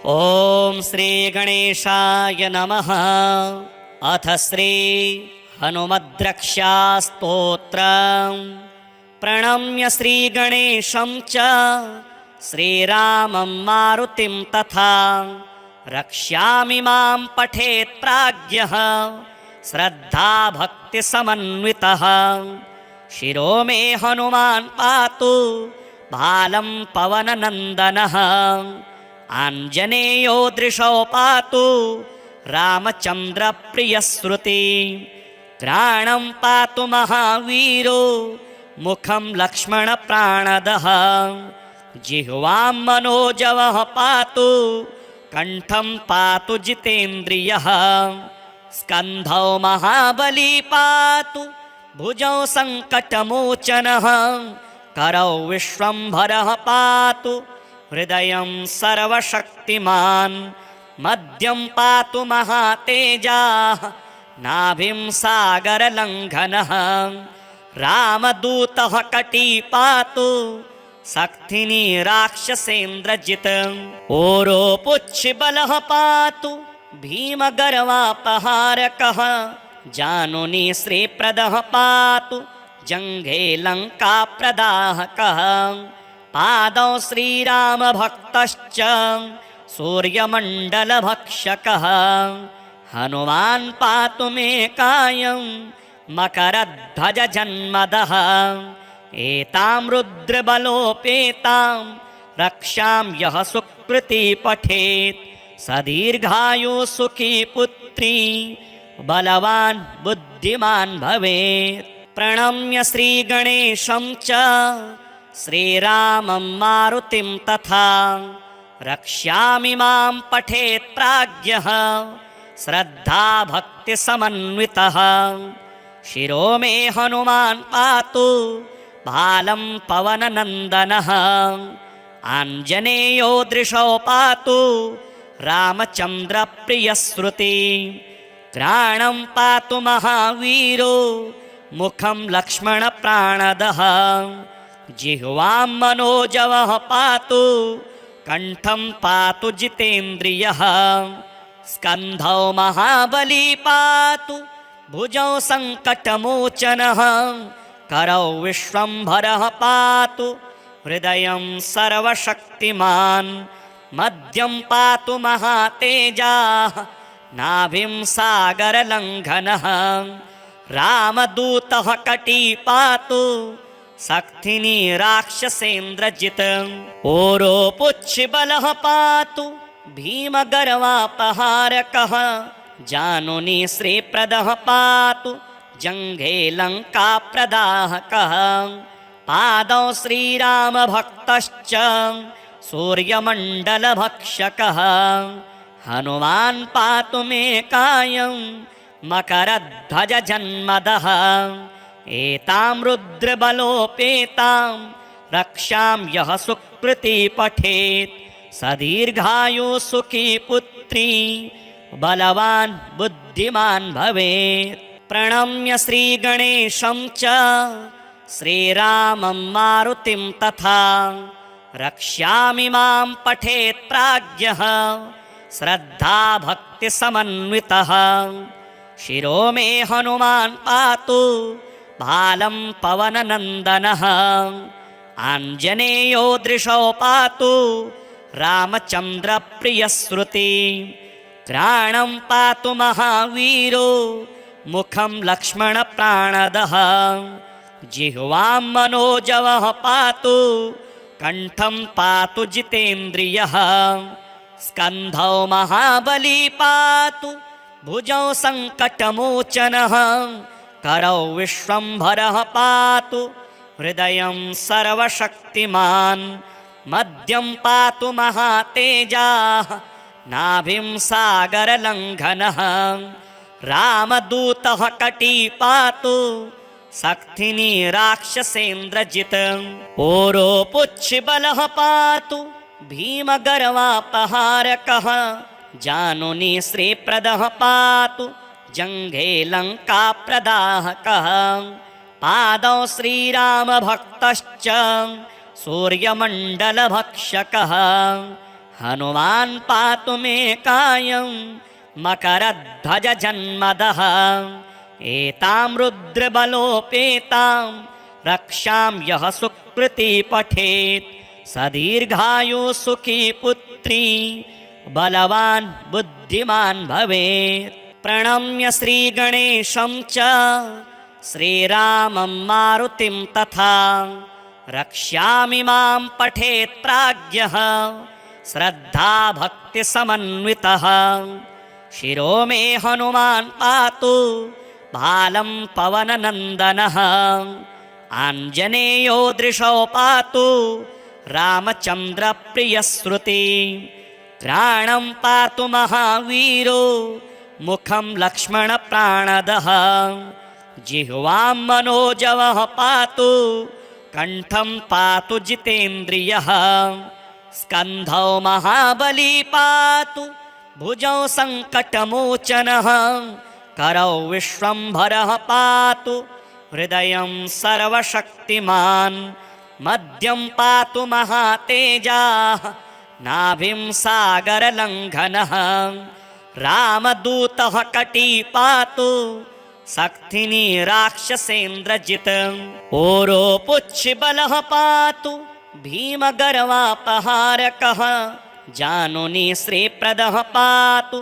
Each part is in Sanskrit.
ॐ श्री गणेशाय नमः। अथ श्री हनुमद्रक्षास्तोत्रम्। प्रणम्य श्री गणेशं च श्रीरामं मारुतिं तथा रक्ष्यामि मां पठेत् प्राज्ञः श्रद्धा भक्ति समन्वितः। शिरो मे हनुमान् पातु भालं पवननन्दनः। आञ्जनेयो दृशो पातु रामचन्द्र प्रियश्रुति। घ्राणं पातु महावीरो मुखं लक्ष्मण प्राणदः। जिह्वां मनोजवः पातु कण्ठं पातु जितेन्द्रियः। स्कन्धौ महाबली पातु भुजौ सङ्कटमोचनः। करौ विश्वम्भरः पातु हृदयं सर्वशक्तिमान्। मध्यं पातु महातेजाः नाभिं सागरलङ्घनः। रामदूतः कटी पातु शक्तिनी राक्षसेन्द्रजित्। ओरोपुच्छिबलः पातु भीमगर्वापहारकः। जानुनी श्रीप्रदः पातु जङ्घे लङ्काप्रदाहकः। पादौ श्रीरामभक्तश्च सूर्यमण्डलभक्षकः। हनुमान् पातु मे कायं मकरध्वजजन्मदः। एतां रुद्रबलोपेतां रक्षां यः सुकृती पठेत् स दीर्घायुः सुखी पुत्री बलवान् बुद्धिमान् भवेत्। प्रणम्य श्रीगणेशं च श्रीरामं मारुतिं तथा रक्ष्यामि मां पठेत् प्राज्ञः श्रद्धा भक्ति समन्वितः। शिरो मे हनुमान् पातु भालं पवननन्दनः। आञ्जनेयो दृशो पातु रामचन्द्र प्रियश्रुति। घ्राणं पातु महावीरो मुखं लक्ष्मण प्राणदः। जिह्वां मनोजवः पातु कण्ठं पातु जितेन्द्रियः। स्कन्धौ महाबली पातु भुजौ सङ्कटमोचनः। करौ विश्वम्भरः पातु हृदयं सर्वशक्तिमान्। मध्यं पातु महातेजाः नाभिं सागरलङ्घनः। रामदूतः कटी पातु शक्तिनी राक्षसेन्द्रजित्। ओरोपुच्छिबलः पातु भीमगर्वापहारकः। जानुनी श्रीप्रदः पातु जङ्घे लङ्काप्रदाहकः। पादौ श्रीरामभक्तश्च सूर्यमण्डलभक्षकः। हनुमान् पातु मे कायं मकरध्वजजन्मदः। एतां रुद्रबलोपेतां रक्षां यः सुकृती पठेत् स दीर्घायुः सुखी पुत्री बलवान् बुद्धिमान् भवेत्। प्रणम्य श्रीगणेशं च श्रीरामं मारुतिं तथा रक्ष्यामि मां पठेत् प्राज्ञः श्रद्धा भक्ति समन्वितः। शिरो मे हनुमान् पातु भालं पवननन्दनः। आञ्जनेयो दृशो पातु रामचन्द्र प्रियश्रुति। घ्राणं पातु महावीरो मुखं लक्ष्मण प्राणदः। जिह्वां मनोजवः पातु कण्ठं पातु जितेन्द्रियः। स्कन्धौ महाबली पातु भुजौ सङ्कटमोचनः। करौ विश्वम्भरः पातु हृदयं सर्वशक्तिमान्। मध्यं पातु महातेजाः नाभिं सागरलङ्घनः। रामदूतः कटी पातु शक्तिनी राक्षसेन्द्रजित्। ओरोपुच्छिबलः पातु भीमगर्वापहारकः। जानुनी श्रीप्रदः पातु जङ्घे लङ्काप्रदाहकः। पादौ श्रीरामभक्तश्च सूर्यमण्डलभक्षकः। हनुमान् पातु मे कायं मकरध्वज जन्मदः एतां रुद्रबलोपेतां रक्षां यः सुकृती पठेत् स दीर्घायु सुखी पुत्री बलवान् बुद्धिमान् भवेत्। प्रणम्य श्रीगणेशं च श्रीरामं मारुतिं तथा रक्ष्यामि मां पठेत् प्राज्ञः श्रद्धा भक्तिसमन्वितः। शिरो मे हनुमान् पातु भालं पवननन्दनः आञ्जनेयो दृशो पातु रामचन्द्रप्रियश्रुति। घ्राणं पातु महावीरो मुखं लक्ष्मणप्राणदः जिह्वां मनोजवः पातु कण्ठं पातु जितेन्द्रियः। स्कन्धौ महाबली पातु भुजौ सङ्कटमोचनः करौ विश्वम्भरः पातु हृदयं सर्वशक्तिमान्। मध्यं पातु महातेजाः नाभिं सागरलङ्घनः रामदूतः कटी पातु सक्थिनी राक्षसेन्द्रजित्। ओरोपुच्छिबलः पातु भीमगर्वापहारकः जानुनी श्रीप्रदः पातु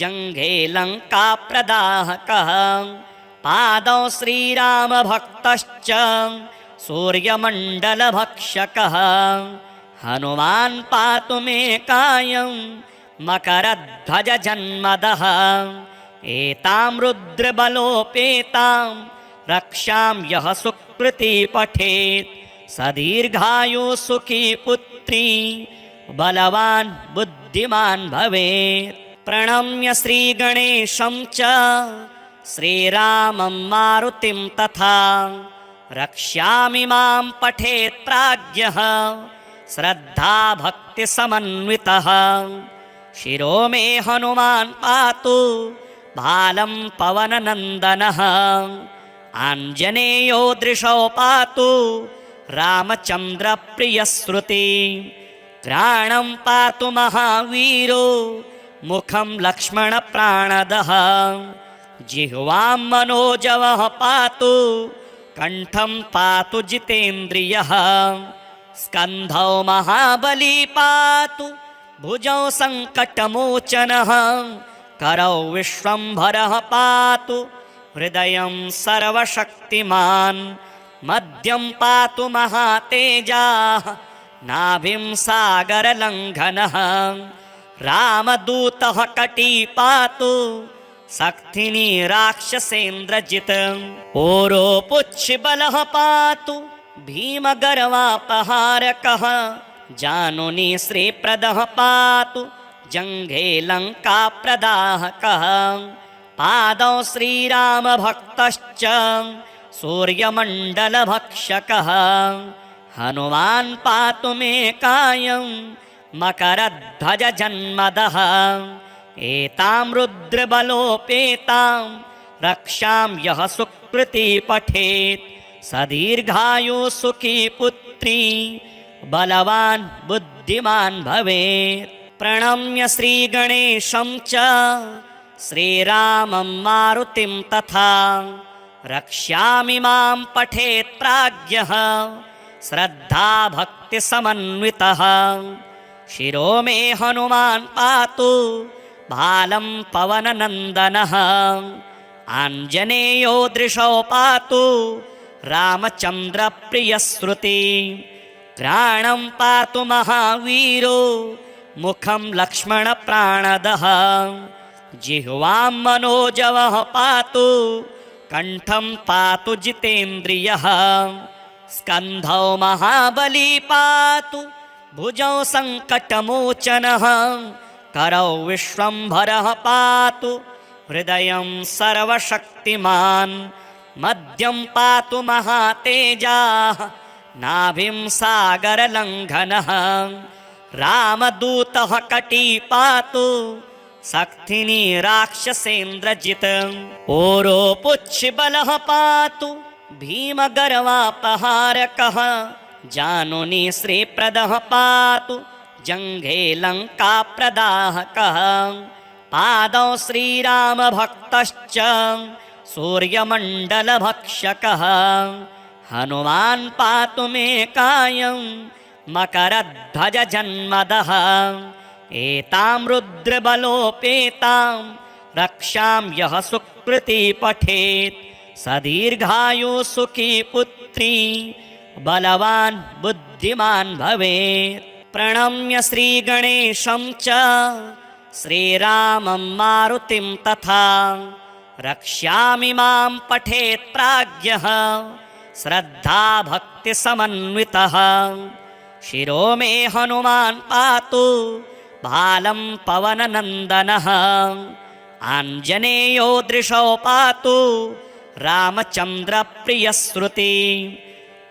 जङ्घे लङ्काप्रदाहकः। पादौ श्रीरामभक्तश्च सूर्यमण्डलभक्षकः हनुमान् पातु मे कायं मकरध्वज जन्मदः एतां रुद्रबलोपेतां रक्षां यः सुकृती पठेत् स दीर्घायु सुखी पुत्री बलवान् बुद्धिमान् भवेत्। प्रणम्य श्रीगणेशं च श्रीरामं मारुतिं तथा रक्ष्यामि मां पठेत् प्राज्ञः श्रद्धा भक्तिसमन्वितः। शिरो मे हनुमान् पातु भालं पवननन्दनः आञ्जनेयो दृशो पातु रामचन्द्रप्रियश्रुति। घ्राणं पातु महावीरो मुखं लक्ष्मणप्राणदः जिह्वां मनोजवः पातु कण्ठं पातु जितेन्द्रियः। स्कन्धौ महाबली पातु भुजौ सङ्कटमोचनः करौ विश्वम्भरः पातु हृदयं सर्वशक्तिमान्। मध्यं पातु महातेजाः नाभिं सागरलङ्घनः रामदूतः कटी पातु सक्थिनी राक्षसेन्द्रजित्। ओरोपुच्छिबलः पातु भीमगर्वापहारकः जानुनी श्रीप्रदः पातु जङ्घे लङ्काप्रदाहकः। पादौ श्रीरामभक्तश्च सूर्यमण्डलभक्षकः हनुमान् पातु मे कायं मकरध्वज जन्मदः एतां रुद्रबलोपेतां रक्षां यः सुकृती पठेत् स दीर्घायु सुखी पुत्री बलवान् बुद्धिमान् भवेत्। प्रणम्य श्रीगणेशं च श्रीरामं मारुतिं तथा रक्ष्यामि मां पठेत् प्राज्ञः श्रद्धा भक्तिसमन्वितः। शिरो मे हनुमान् पातु भालं पवननन्दनः आञ्जनेयो दृशो पातु रामचन्द्रप्रियश्रुति। घ्राणं पातु महावीरो मुखं लक्ष्मणप्राणदः जिह्वां मनोजवः पातु कण्ठं पातु जितेन्द्रियः। स्कन्धौ महाबली पातु भुजौ सङ्कटमोचनः करौ विश्वम्भरः पातु हृदयं सर्वशक्तिमान्। मध्यं पातु महातेजाः नाभिं सागरलङ्घनः रामदूतः कटी पातु सक्थिनी राक्षसेन्द्रजित्। ओरोपुच्छिबलः पातु भीमगर्वापहारकः जानुनी श्रीप्रदः पातु जङ्घे लङ्काप्रदाहकः पादौ श्रीरामभक्तश्च सूर्यमण्डलभक्षकः हनुमान् पातु मे कायं मकरध्वजजन्मदः एतां रुद्रबलोपेतां रक्षां यः सुकृती पठेत् स दीर्घायुः सुखी पुत्री बलवान् बुद्धिमान् भवेत्। प्रणम्य श्रीगणेशं च श्रीरामं मारुतिं तथा रक्ष्यामि मां पठेत् प्राज्ञः श्रद्धा भक्तिसमन्वितः शिरो मे हनुमान् पातु भालं पवननन्दनः आञ्जनेयो दृशौ पातु रामचन्द्रप्रियश्रुति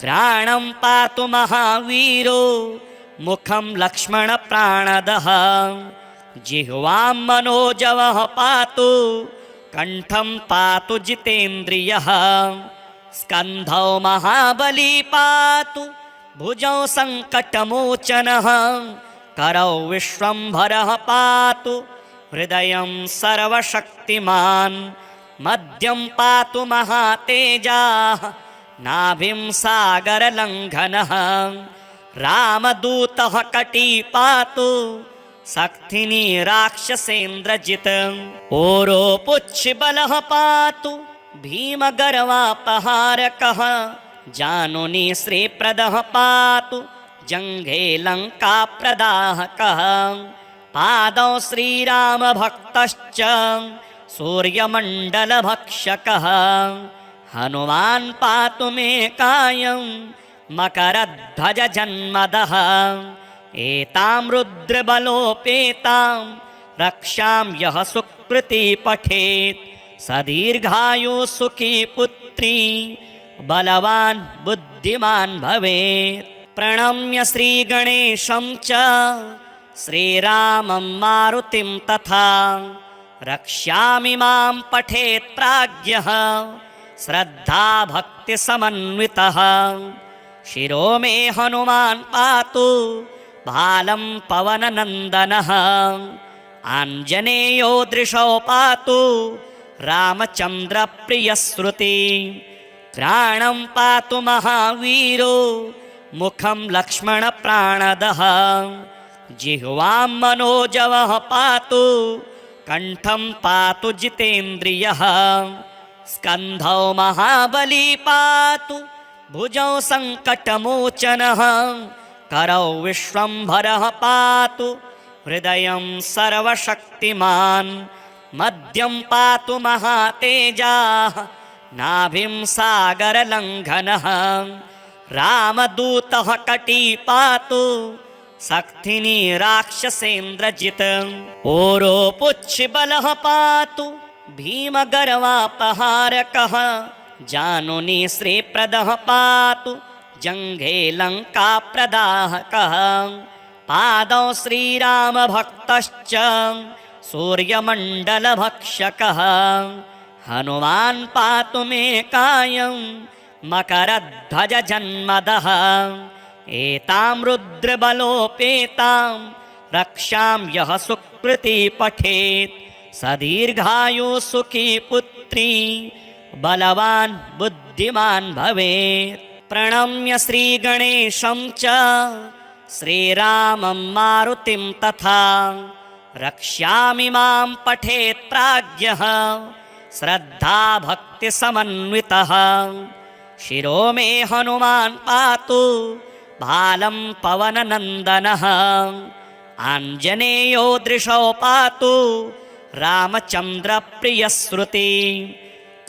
घ्राणं पातु महावीरो मुखं लक्ष्मणप्राणदः जिह्वां मनोजवः पातु कण्ठं पातु जितेन्द्रियः स्कन्धौ महाबली पातु भुजौ सङ्कटमोचनः करौ विश्वम्भरः पातु हृदयं सर्वशक्तिमान् मध्यं पातु महातेजाः नाभिं सागरलङ्घनः रामदूतः कटी पातु सक्थिनी राक्षसेन्द्रजित् ओरोपुच्छबलः पातु भीमगर्वापहारकः जानुनी श्रीप्रदः पातु जङ्घे लङ्काप्रदाहकः पादौ श्रीरामभक्तश्च सूर्यमण्डलभक्षकः हनुमान् पातु मे कायं मकरध्वजजन्मदः एतां रुद्रबलोपेतां रक्षां यः सुकृती पठेत् स दीर्घायुः सुखी पुत्री बलवान् बुद्धिमान् भवेत्। प्रणम्य श्रीगणेशं च श्रीरामं मारुतिं तथा रक्ष्यामि मां पठेत् प्राज्ञः श्रद्धा भक्तिसमन्वितः शिरो मे हनुमान् पातु भालं पवननन्दनः आञ्जनेयो दृशौ पातु रामचन्द्रप्रियश्रुति घ्राणं पातु महावीरो मुखं लक्ष्मणप्राणदः जिह्वां मनोजवः पातु कण्ठं पातु जितेन्द्रियः स्कन्धौ महाबली पातु भुजौ सङ्कटमोचनः करौ विश्वम्भरः पातु हृदयं सर्वशक्तिमान् मध्यं पातु महातेजाः नाभिं सागरलङ्घनः रामदूतः कटी पातु सक्थिनी राक्षसेन्द्रजित् ओरोपुच्छबलः पातु भीमगर्वापहारकः जानुनी श्रीप्रदः पातु जङ्घे लङ्काप्रदाहकः पादौ श्रीरामभक्तश्च सूर्यमण्डलभक्षकः हनुमान् पातु मे कायं मकरध्वजजन्मदः एतां रुद्रबलोपेतां रक्षां यः सुकृती पठेत् स दीर्घायुः सुखी पुत्री बलवान् बुद्धिमान् भवेत्। प्रणम्य श्रीगणेशं च श्रीरामं मारुतिं तथा रक्ष्यामि मां पठेत् प्राज्ञः श्रद्धा भक्तिसमन्वितः शिरो मे हनुमान् पातु भालं पवननन्दनः आञ्जनेयो दृशौ पातु रामचन्द्रप्रियश्रुति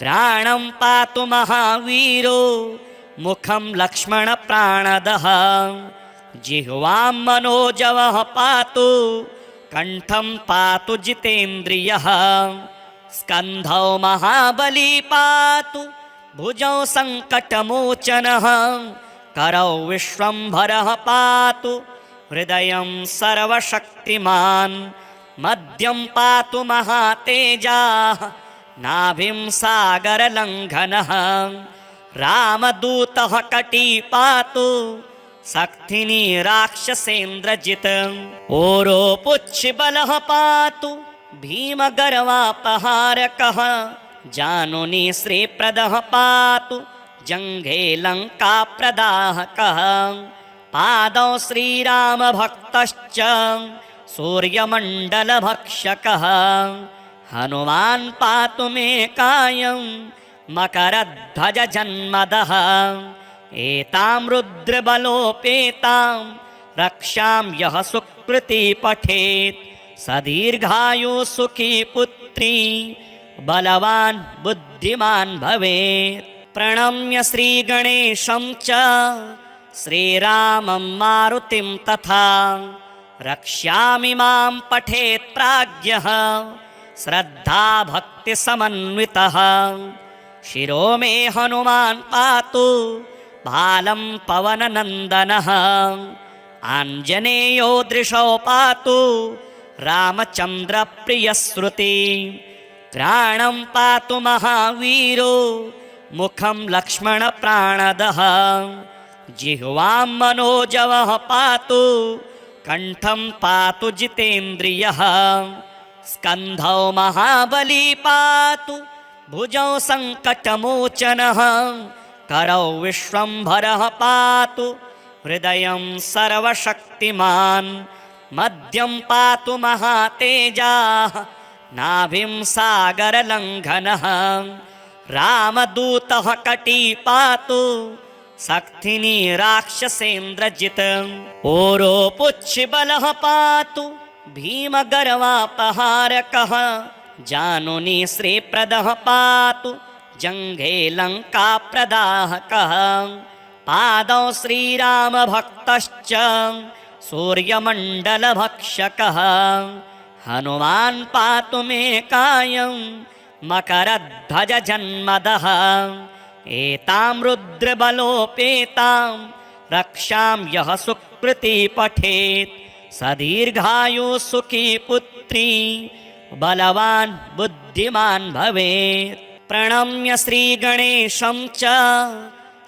घ्राणं पातु महावीरो मुखं लक्ष्मणप्राणदः जिह्वां मनोजवः पातु कण्ठं पातु जितेन्द्रियः स्कन्धौ महाबली पातु भुजौ सङ्कटमोचनः करौ विश्वम्भरः पातु हृदयं सर्वशक्तिमान् मध्यं पातु महातेजाः नाभिं सागरलङ्घनः रामदूतः कटी पातु सक्थिनी राक्षसेन्द्रजित् ओरोपुच्छिबलः पातु भीमगर्वापहारकः जानुनी श्रीप्रदः पातु जङ्घे लङ्काप्रदाहकः पादौ श्रीरामभक्तश्च सूर्यमण्डलभक्षकः हनुमान् पातु मे कायं मकरध्वजजन्मदः एतां रुद्रबलोपेतां रक्षां यः सुकृती पठेत् स दीर्घायुः सुखी पुत्री बलवान् बुद्धिमान् भवेत्। प्रणम्य श्रीगणेशं च श्रीरामं मारुतिं तथा रक्ष्यामि मां पठेत् प्राज्ञः श्रद्धा भक्तिसमन्वितः शिरो मे हनुमान् पातु भालं पवननन्दनः आञ्जनेयो दृशौ पातु रामचन्द्रप्रियश्रुति त्राणं पातु महावीरो मुखं लक्ष्मणप्राणदः जिह्वां मनोजवः पातु कण्ठं पातु जितेन्द्रियः स्कन्धौ महाबली पातु भुजौ सङ्कटमोचनः करौ विश्वम्भरः पातु हृदयं सर्वशक्तिमान् मध्यं पातु महातेजाः नाभिं सागरलङ्घनः रामदूतः कटी पातु सक्थिनी राक्षसेन्द्रजित् ओरोपुच्छिबलः पातु भीमगर्वापहारकः जानुनी श्रीप्रदः पातु जङ्घे लङ्काप्रदाहकः पादौ श्रीरामभक्तश्च सूर्यमण्डलभक्षकः हनुमान् पातु मे कायं मकरध्वजजन्मदः एतां रुद्रबलोपेतां रक्षां यः सुकृती पठेत् स दीर्घायुः सुखी पुत्री बलवान् बुद्धिमान् भवेत्। प्रणम्य श्रीगणेशं च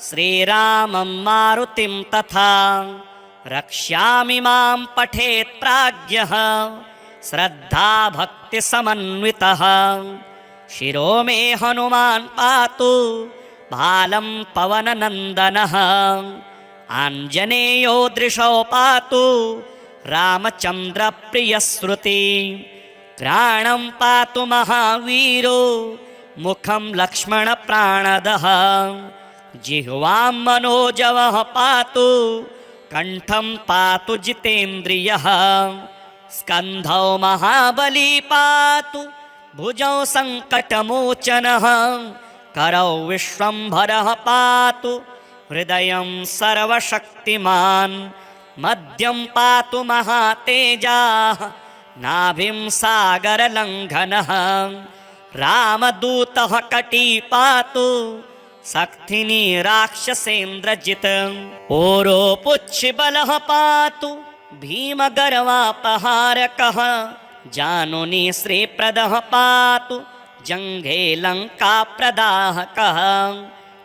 श्रीरामं मारुतिं तथा रक्ष्यामि मां पठेत् प्राज्ञः श्रद्धा भक्तिसमन्वितः शिरो मे हनुमान् पातु भालं पवननन्दनः आञ्जनेयो दृशौ पातु रामचन्द्रप्रियश्रुति त्राणं पातु महावीरो मुखं लक्ष्मणप्राणदः जिह्वां मनोजवः पातु कण्ठं पातु जितेन्द्रियः स्कन्धौ महाबली पातु भुजौ सङ्कटमोचनः करौ विश्वम्भरः पातु हृदयं सर्वशक्तिमान् मध्यं पातु महातेजाः नाभिं सागरलङ्घनः रामदूतः कटी पातु सक्थिनी राक्षसेन्द्रजित् ओरोपुच्छिबलः पातु भीमगर्वापहारकः जानुनी श्रीप्रदः पातु जङ्घे लङ्काप्रदाहकः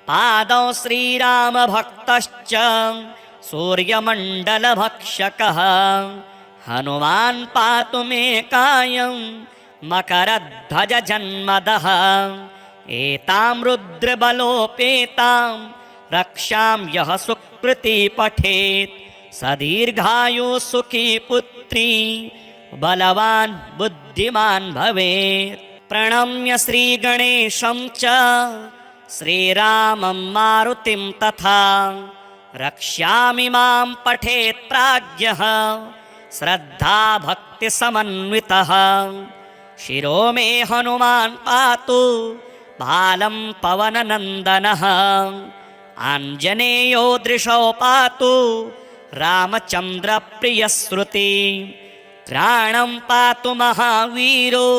पादौ श्रीरामभक्तश्च सूर्यमण्डलभक्षकः हनुमान् पातु मे कायं मकरध्वजजन्मदः एतां रुद्रबलोपेतां रक्षां यः सुकृती पठेत् स दीर्घायुः सुखी पुत्री बलवान् बुद्धिमान् भवेत्। प्रणम्य श्रीगणेशं च श्रीरामं मारुतिं तथा रक्ष्यामि मां पठेत् प्राज्ञः श्रद्धा भक्तिसमन्वितः शिरो मे हनुमान् पातु भालं पवननन्दनः आञ्जनेयो दृशौ पातु रामचन्द्रप्रियश्रुति त्राणं पातु महावीरो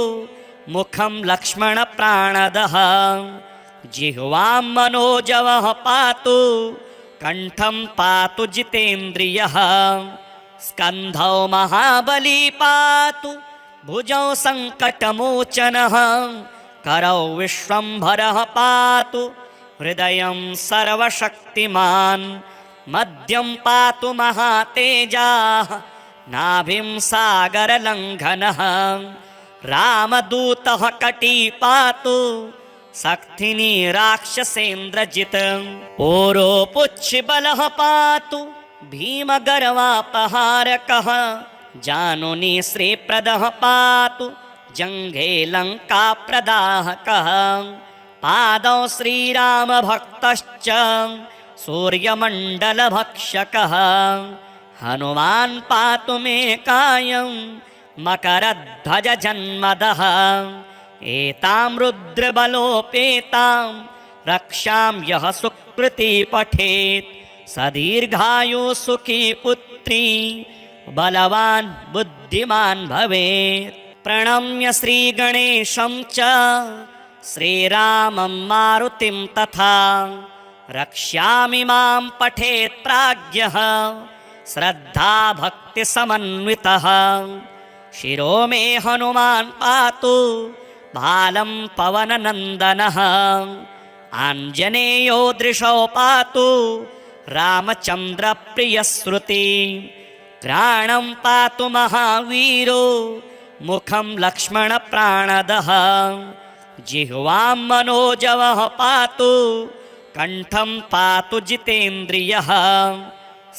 मुखं लक्ष्मणप्राणदः जिह्वां मनोजवः पातु कण्ठं पातु जितेन्द्रियः स्कन्धौ महाबली पातु भुजौ सङ्कटमोचनः करौ विश्वम्भरः पातु हृदयं सर्वशक्तिमान् मध्यं पातु महातेजाः नाभिं सागरलङ्घनः रामदूतः कटी पातु सक्थिनी राक्षसेन्द्रजित् ओरोपुच्छिबलः पातु भीमगर्वापहारकः जानुनी श्रीप्रदः पातु जङ्घे लङ्काप्रदाहकः पादौ श्रीरामभक्तश्च सूर्यमण्डलभक्षकः हनुमान् पातु मे कायं मकरध्वजजन्मदः एतां रुद्रबलोपेतां रक्षां यः सुकृती पठेत् स दीर्घायुः सुखी पुत्री बलवान् बुद्धिमान् भवेत्। प्रणम्य श्रीगणेशं च श्रीरामं मारुतिं तथा रक्ष्यामि मां पठेत् प्राज्ञः श्रद्धाभक्तिसमन्वितः शिरो मे हनुमान् पातु भालं पवननन्दनः आञ्जनेयो दृशो पातु रामचन्द्रप्रियश्रुति घ्राणं पातु महावीरो मुखं लक्ष्मणप्राणदः जिह्वां मनोजवः पातु कण्ठं पातु जितेन्द्रियः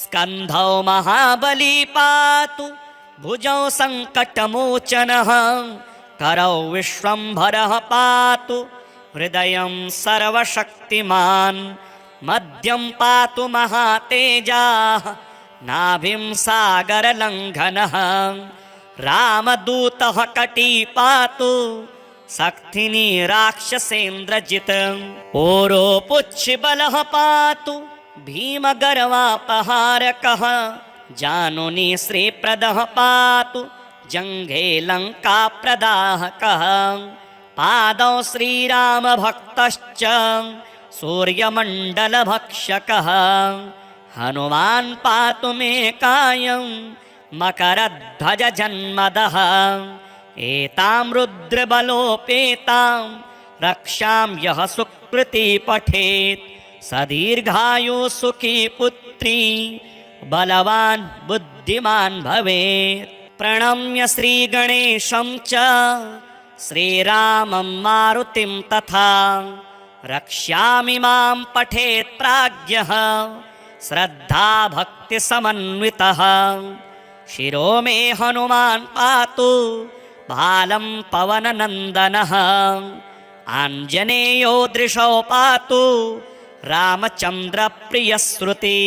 स्कन्धौ महाबली पातु भुजौ सङ्कटमोचनः करौ विश्वम्भरः पातु हृदयं सर्वशक्तिमान् मध्यं पातु महातेजाः नाभिं सागरलङ्घनः रामदूतः कटी पातु सक्थिनी राक्षसेन्द्रजित् ओरोपुच्छिबलः पातु भीमगर्वापहारकः जानुनी श्रीप्रदः पातु जङ्घे लङ्काप्रदाहकः पादौ श्रीरामभक्तश्च सूर्यमण्डलभक्षकः हनुमान् पातु मे कायं मकरध्वजजन्मदः एतां रुद्रबलोपेतां रक्षां यः सुकृती पठेत् स दीर्घायुः सुखी पुत्री बलवान् बुद्धिमान् भवेत्। प्रणम्य श्रीगणेशं च श्रीरामं मारुतिं तथा रक्ष्यामि मां पठेत् प्राज्ञः श्रद्धाभक्तिसमन्वितः शिरो मे हनुमान् पातु भालं पवननन्दनः आञ्जनेयो दृशो पातु रामचन्द्रप्रियश्रुति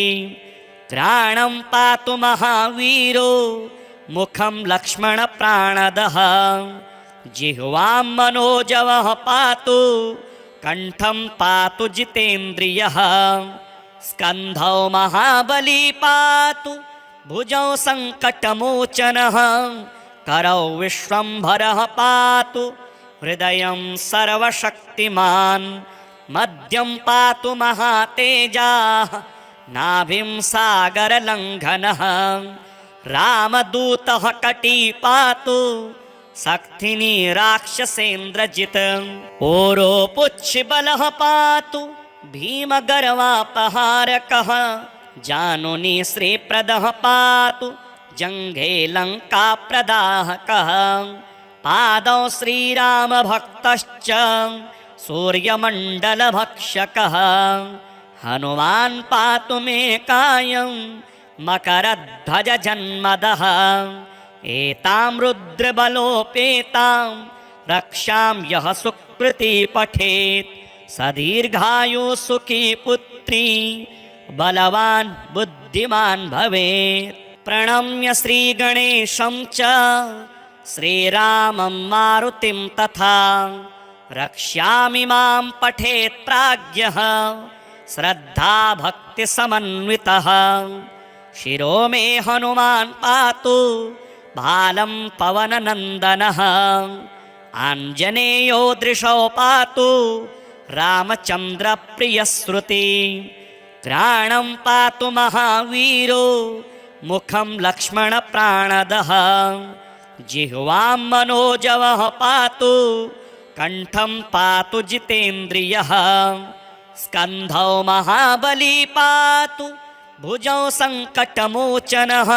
घ्राणं पातु महावीरो मुखं लक्ष्मणप्राणदः जिह्वां मनोजवः पातु कण्ठं पातु जितेन्द्रियः स्कन्धौ महाबली पातु भुजौ सङ्कटमोचनः करौ विश्वम्भरः पातु हृदयं सर्वशक्तिमान् मध्यं पातु महातेजाः नाभिं सागरलङ्घनः रामदूतः कटी पातु सक्थिनी राक्षसेन्द्रजित् ओरोपुच्छिबलः पातु भीमगर्वापहारकः जानुनी श्रीप्रदः पातु जङ्घे लङ्काप्रदाहकः पादौ श्रीरामभक्तश्च सूर्यमण्डलभक्षकः हनुमान् पातु मे कायं मकरध्वजजन्मदः एतां रुद्रबलोपेतां रक्षां यः सुकृती पठेत् स दीर्घायुः सुखी पुत्री बलवान् बुद्धिमान् भवेत्। प्रणम्य श्रीगणेशं च श्रीरामं मारुतिं तथा रक्ष्यामि मां पठेत् प्राज्ञः श्रद्धाभक्तिसमन्वितः शिरो मे हनुमान् पातु भालं पवननन्दनः आञ्जनेयो दृशो पातु रामचन्द्रप्रियश्रुति घ्राणं पातु महावीरो मुखं लक्ष्मणप्राणदः जिह्वां मनोजवः पातु कण्ठं पातु जितेन्द्रियः स्कन्धौ महाबली पातु भुजौ सङ्कटमोचनः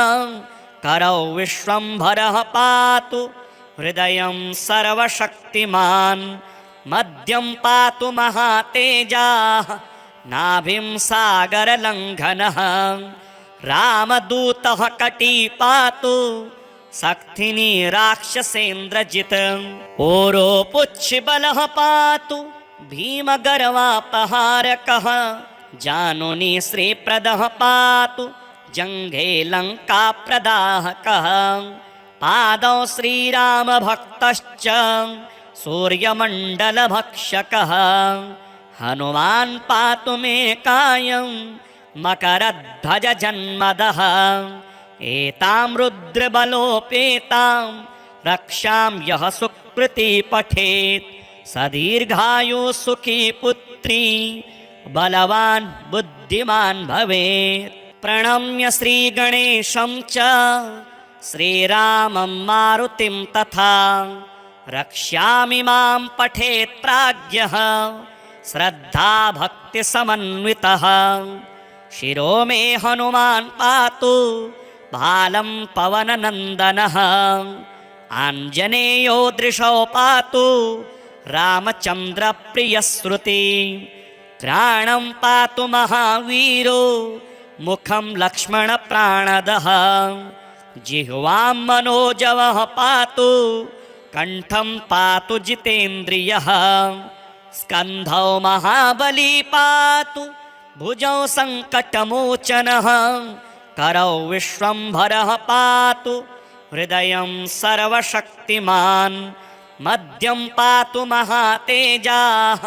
करौ विश्वम्भरः पातु हृदयं सर्वशक्तिमान् मध्यं पातु महातेजाः नाभिं सागरलङ्घनः रामदूतः कटी पातु सक्थिनी राक्षसेन्द्रजित् ओरोपुच्छिबलः पातु भीमगर्वापहारकः जानुनी श्रीप्रदः पातु जङ्घे लङ्काप्रदाहकः पादौ श्रीरामभक्तश्च सूर्यमण्डलभक्षकः हनुमान् पातु मे कायं मकरध्वजजन्मदः एतां रुद्रबलोपेतां रक्षां यः सुकृती पठेत् स दीर्घायुः सुखी पुत्री बलवान् बुद्धिमान् भवेत्। प्रणम्य श्रीगणेशं च श्रीरामं मारुतिं तथा रक्ष्यामि मां पठेत् प्राज्ञः श्रद्धाभक्तिसमन्वितः शिरो मे हनुमान् पातु भालं पवननन्दनः आञ्जनेयो दृशौ पातु रामचन्द्रप्रियश्रुति घ्राणं पातु महावीरो मुखं लक्ष्मणप्राणदः जिह्वां मनोजवः पातु कण्ठं पातु जितेन्द्रियः स्कन्धौ महाबली पातु भुजौ सङ्कटमोचनः करौ विश्वम्भरः पातु हृदयं सर्वशक्तिमान् मध्यं पातु महातेजाः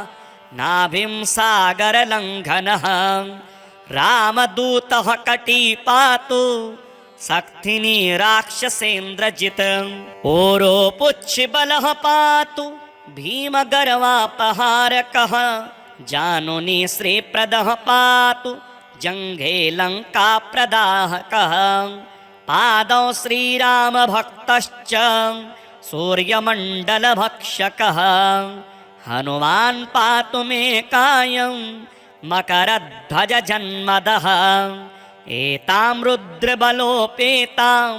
नाभिं सागरलङ्घनः रामदूतः कटी पातु सक्थिनी राक्षसेन्द्रजित् ओरोपुच्छिबलः पातु भीमगर्वापहारकः जानुनी श्रीप्रदः पातु जङ्घे लङ्काप्रदाहकः पादौ श्रीरामभक्तश्च सूर्यमण्डलभक्षकः हनुमान् पातु मे कायं मकरध्वजजन्मदः एतां रुद्रबलोपेतां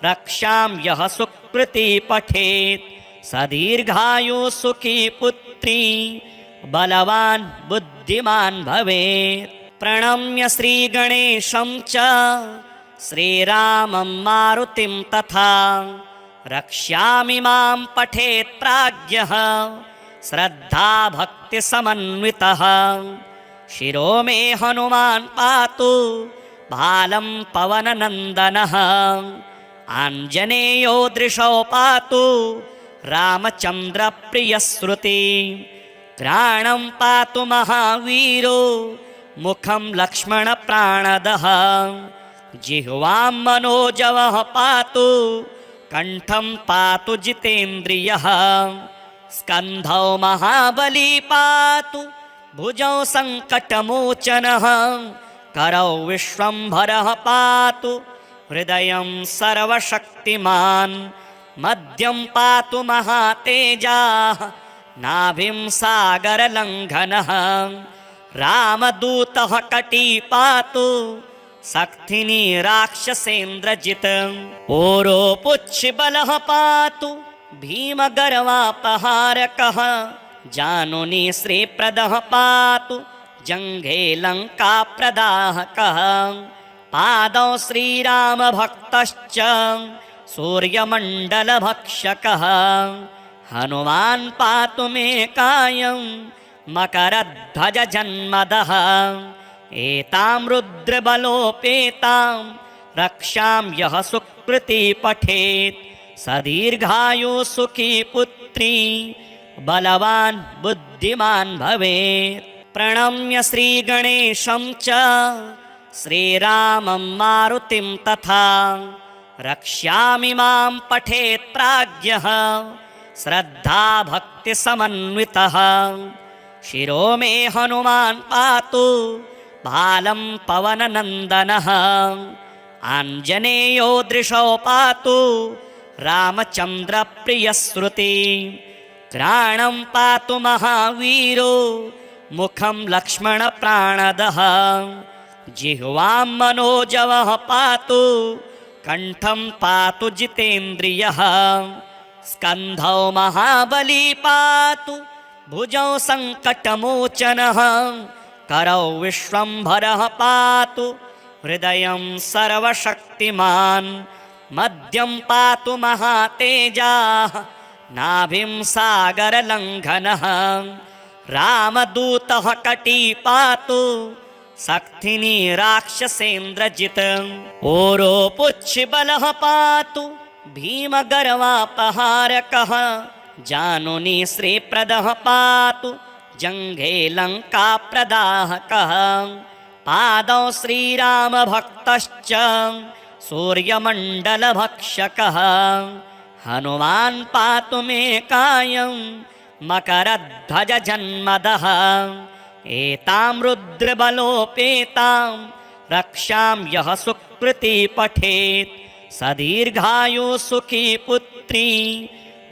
रक्षां यः सुकृती पठेत् स दीर्घायुः सुखी पुत्री बलवान् बुद्धिमान् भवेत्। प्रणम्य श्रीगणेशं च श्रीरामं मारुतिं तथा रक्ष्यामि मां पठेत् प्राज्ञः श्रद्धाभक्तिसमन्वितः शिरो मे हनुमान् पातु भालं पवननन्दनः आञ्जनेयो दृशौ पातु रामचन्द्रप्रियश्रुति घ्राणं पातु महावीरो मुखं लक्ष्मणप्राणदः जिह्वां मनोजवः पातु कण्ठं पातु जितेन्द्रियः स्कन्धौ महाबली पातु भुजौ सङ्कटमोचनः करौ विश्वम्भरः पातु हृदयं सर्वशक्तिमान् मध्यं पातु महातेजाः नाभिं सागरलङ्घनः रामदूतः कटी पातु सक्थिनी राक्षसेन्द्रजित् ओरोपुच्छिबलः पातु भीमगर्वापहारकः जानुनी श्रीप्रदः पातु जङ्घे लङ्काप्रदाहकः पादौ श्रीरामभक्तश्च सूर्यमण्डलभक्षकः हनुमान् पातु मे कायं मकरध्वजजन्मदः एतां रुद्रबलोपेतां रक्षां यः सुकृती पठेत् स दीर्घायुः सुखी पुत्री बलवान् बुद्धिमान् भवेत्। प्रणम्य श्रीगणेशं च श्रीरामं मारुतिं तथा रक्ष्यामि मां पठेत् प्राज्ञः श्रद्धाभक्तिसमन्वितः शिरो मे हनुमान् पातु भालं पवननन्दनः आञ्जनेयो दृशौ पातु रामचन्द्रप्रियश्रुति घ्राणं पातु महावीरो मुखं लक्ष्मणप्राणदः जिह्वां मनोजवः पातु कण्ठं पातु जितेन्द्रियः स्कन्धौ महाबली पातु भुजौ सङ्कटमोचनः करौ विश्वम्भरः पातु हृदयं सर्वशक्तिमान् मध्यं पातु महातेजाः नाभिं सागरलङ्घनः रामदूतः कटी पातु सक्थिनी राक्षसेन्द्रजित् ओरोपुच्छिबलः पातु भीमगर्वापहारकः जानुनी श्रीप्रदः पातु जङ्घे लङ्काप्रदाहकः पादौ श्रीरामभक्तश्च सूर्यमण्डलभक्षकः हनुमान् पातु मे कायं मकरध्वजजन्मदः एतां रुद्रबलोपेतां रक्षां यः सुकृती पठेत् स दीर्घायुः सुखी पुत्री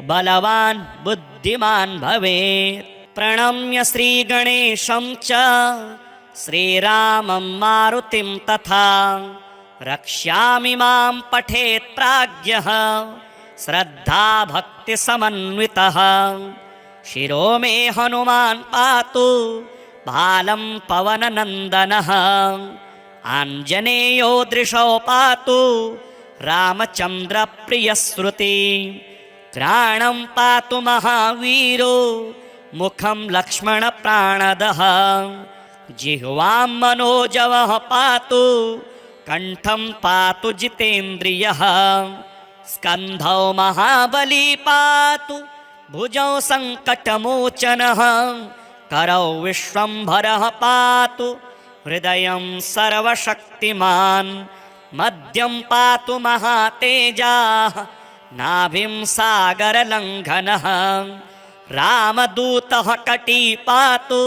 बलवान् बुद्धिमान् भवेत्। प्रणम्य श्रीगणेशं च श्रीरामं मारुतिं तथा रक्ष्यामि मां पठेत् प्राज्ञः श्रद्धाभक्तिसमन्वितः शिरो मे हनुमान् पातु बालं पवननन्दनः आञ्जनेयो दृशो पातु रामचन्द्रप्रियश्रुति घ्राणं पातु महावीरो मुखं लक्ष्मणप्राणदः जिह्वां मनोजवः पातु कण्ठं पातु जितेन्द्रियः स्कन्धौ महाबली पातु भुजौ सङ्कटमोचनः करौ विश्वम्भरः पातु हृदयं सर्वशक्तिमान् मध्यं पातु महातेजाः नाभिं सागरलङ्घनः रामदूतः कटी पातु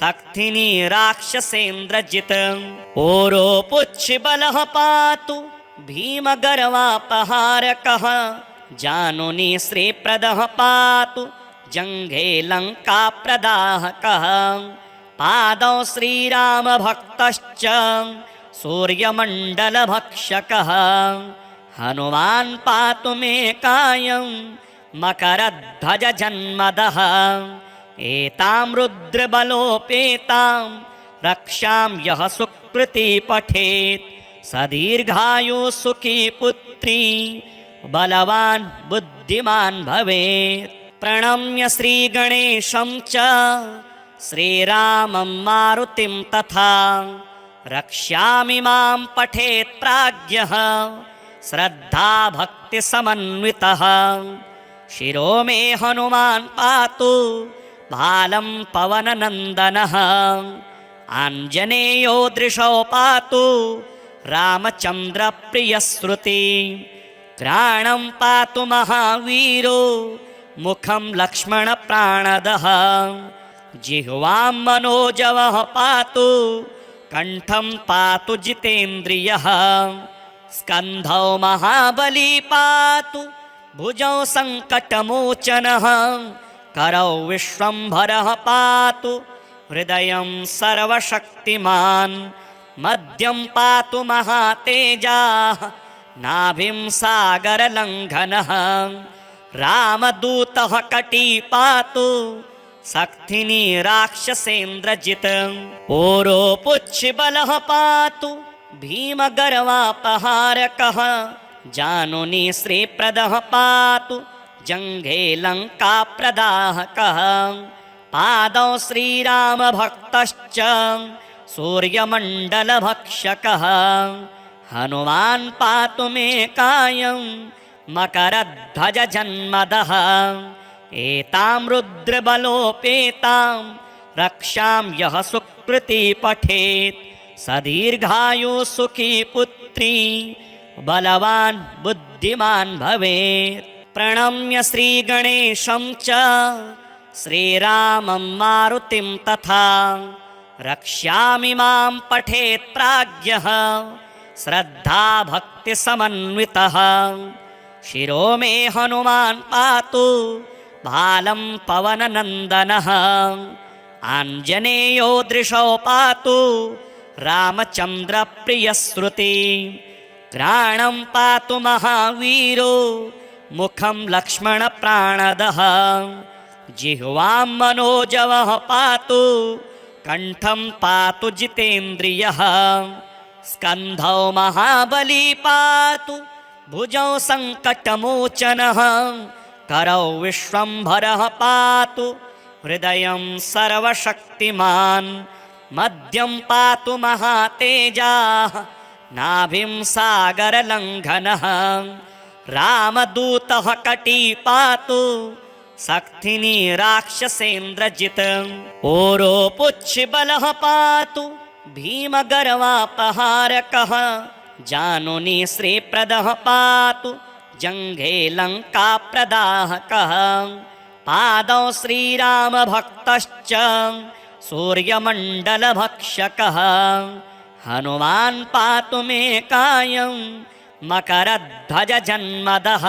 सक्थिनी राक्षसेन्द्रजित् ओरोपुच्छिबलः पातु भीमगर्वापहारकः जानुनी श्रीप्रदः पातु जङ्घे लङ्काप्रदाहकः पादौ श्रीरामभक्तश्च सूर्यमण्डलभक्षकः हनुमान् पातु मे कायं मकरध्वजजन्मदः एतां रुद्रबलोपेतां रक्षां यः सुकृती पठेत् स दीर्घायुः सुखी पुत्री बलवान् बुद्धिमान् भवेत्। प्रणम्य श्रीगणेशं च श्रीरामं मारुतिं तथा रक्ष्यामि मां पठेत् प्राज्ञः श्रद्धाभक्तिसमन्वितः शिरो मे हनुमान् पातु बालं पवननन्दनः आञ्जनेयो दृशो पातु रामचन्द्रप्रियश्रुति घ्राणं पातु महावीरो मुखं लक्ष्मणप्राणदः जिह्वां मनोजवः पातु कण्ठं पातु जितेन्द्रियः स्कन्धौ महाबली पातु भुजौ सङ्कटमोचनः करौ विश्वम्भरः पातु हृदयं सर्वशक्तिमान् मध्यं पातु महातेजाः नाभिं सागरलङ्घनः रामदूतः कटी पातु सक्थिनी राक्षसेन्द्रजित् ओरोपुच्छिबलः पातु भीमगर्वापहारकः जानुनी श्रीप्रदः पातु जङ्घे लङ्काप्रदाहकः पादौ श्रीरामभक्तश्च सूर्यमण्डलभक्षकः हनुमान् पातु मे कायं मकरध्वजजन्मदः एतां रुद्रबलोपेतां रक्षां यः सुकृती पठेत् स दीर्घायुः सुखी पुत्री बलवान् बुद्धिमान् भवेत्। प्रणम्य श्रीगणेशं च श्रीरामं मारुतिं तथा रक्ष्यामि मां पठेत् प्राज्ञः श्रद्धाभक्तिसमन्वितः शिरो मे हनुमान् पातु बालं पवननन्दनः आञ्जनेयो दृशो पातु रामचन्द्रप्रियश्रुति घ्राणं पातु महावीरो मुखं लक्ष्मणप्राणदः जिह्वां मनोजवः पातु कण्ठं पातु जितेन्द्रियः स्कन्धौ महाबली पातु भुजौ सङ्कटमोचनः करौ विश्वम्भरः पातु हृदयं सर्वशक्तिमान् मध्यं पातु महातेजाः नाभिं सागरलङ्घनः रामदूतः कटी पातु सक्थिनी राक्षसेन्द्रजित् ओरोपुच्छिबलः पातु भीमगर्वापहारकः जानुनी श्रीप्रदः पातु जङ्घे लङ्काप्रदाहकः पादौ श्रीरामभक्तश्च सूर्यमण्डलभक्षकः हनुमान् पातु मे कायं मकरध्वजजन्मदः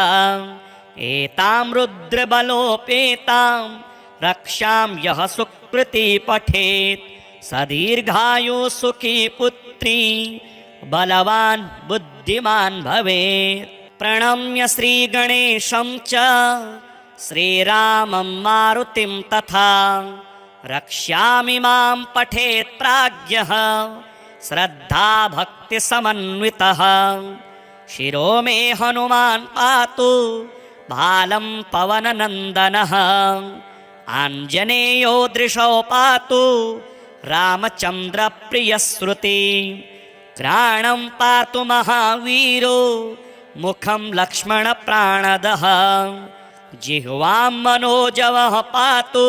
एतां रुद्रबलोपेतां रक्षां यः सुकृती पठेत् स दीर्घायु सुखी पुत्री बलवान् बुद्धिमान् भवेत्। प्रणम्य श्रीगणेशं च श्रीरामं मारुतिं तथा रक्ष्यामि मां पठेत् प्राज्ञः श्रद्धाभक्तिसमन्वितः शिरो मे हनुमान् पातु भालं पवननन्दनः आञ्जनेयो दृशो पातु रामचन्द्रप्रियश्रुति घ्राणं पातु महावीरो मुखं लक्ष्मणप्राणदः जिह्वां मनोजवः पातु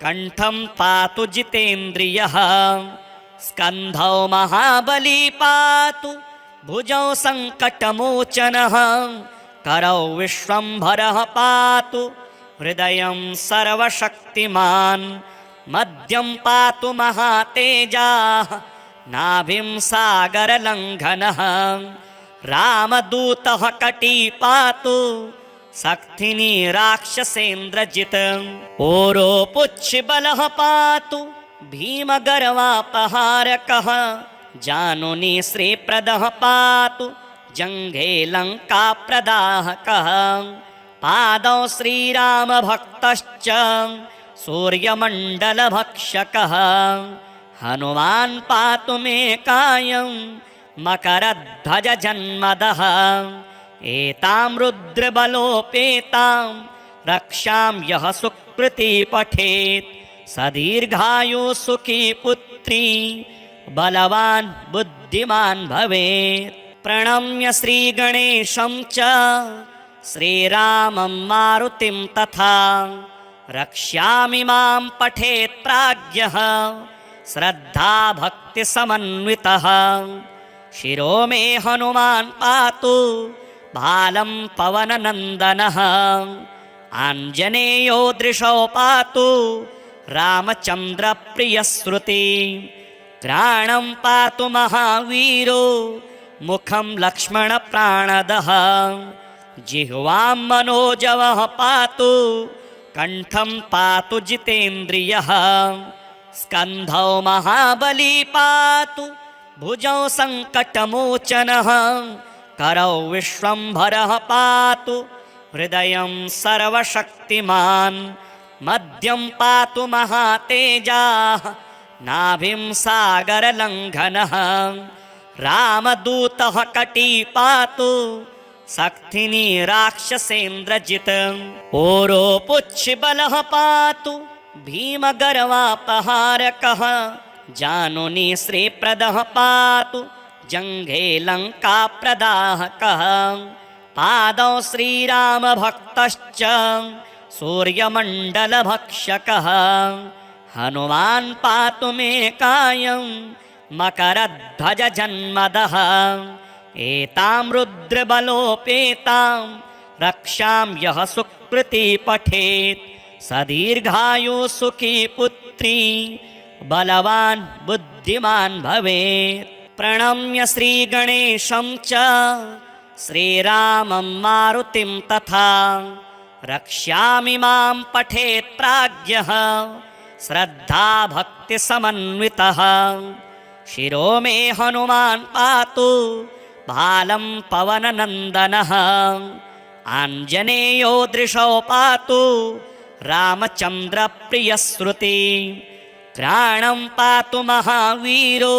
कण्ठं पातु जितेन्द्रियः स्कन्धौ महाबली पातु भुजौ सङ्कटमोचनः करौ विश्वम्भरः पातु हृदयं सर्वशक्तिमान् मध्यं पातु महातेजाः नाभिं सागरलङ्घनः रामदूतः कटी पातु सक्थिनी राक्षसेन्द्रजित् ओरोपुच्छिबलः पातु भीमगर्वापहारकः जानुनी श्रीप्रदः पातु जङ्घे लङ्काप्रदाहकः पादौ श्रीरामभक्तश्च सूर्यमण्डलभक्षकः हनुमान् पातु मे कायं मकरध्वजजन्मदः एतां रुद्रबलोपेतां रक्षां यः सुकृती पठेत् स दीर्घायु सुखी पुत्री बलवान् बुद्धिमान् भवेत्। प्रणम्य श्रीगणेशं च श्रीरामं मारुतिं तथा रक्ष्यामि मां पठेत् प्राज्ञः श्रद्धाभक्तिसमन्वितः शिरो मे हनुमान् पातु भालं पवननन्दनः आञ्जनेयो दृशो पातु रामचन्द्रप्रियश्रुति घ्राणं पातु महावीरो मुखं लक्ष्मणप्राणदः जिह्वां मनोजवः पातु कण्ठं पातु जितेन्द्रियः स्कन्धौ महाबली पातु भुजौ सङ्कटमोचनः करौ विश्वम्भरः पातु हृदयं सर्वशक्तिमान् मध्यं पातु महातेजाः नाभिं सागरलङ्घनः रामदूतः कटी पातु सक्थिनी राक्षसेन्द्रजित् ओरोपुच्छिबलः पातु भीमगर्वापहारकः जानुनी श्रीप्रदः पातु जङ्घे लङ्काप्रदाहकः पादौ श्रीरामभक्तश्च सूर्यमण्डलभक्षकः हनुमान् पातु मे कायं मकरध्वजजन्मदः एतां रुद्रबलोपेतां रक्षां यः सुकृती पठेत् स दीर्घायु सुखी पुत्री बलवान् बुद्धिमान् भवेत्। प्रणम्य श्रीगणेशं च श्रीरामं मारुतिं तथा रक्ष्यामि मां पठेत् प्राज्ञः श्रद्धाभक्तिसमन्वितः शिरो मे हनुमान् पातु भालं पवननन्दनः आञ्जनेयो दृशो पातु रामचन्द्रप्रियश्रुति घ्राणं पातु महावीरो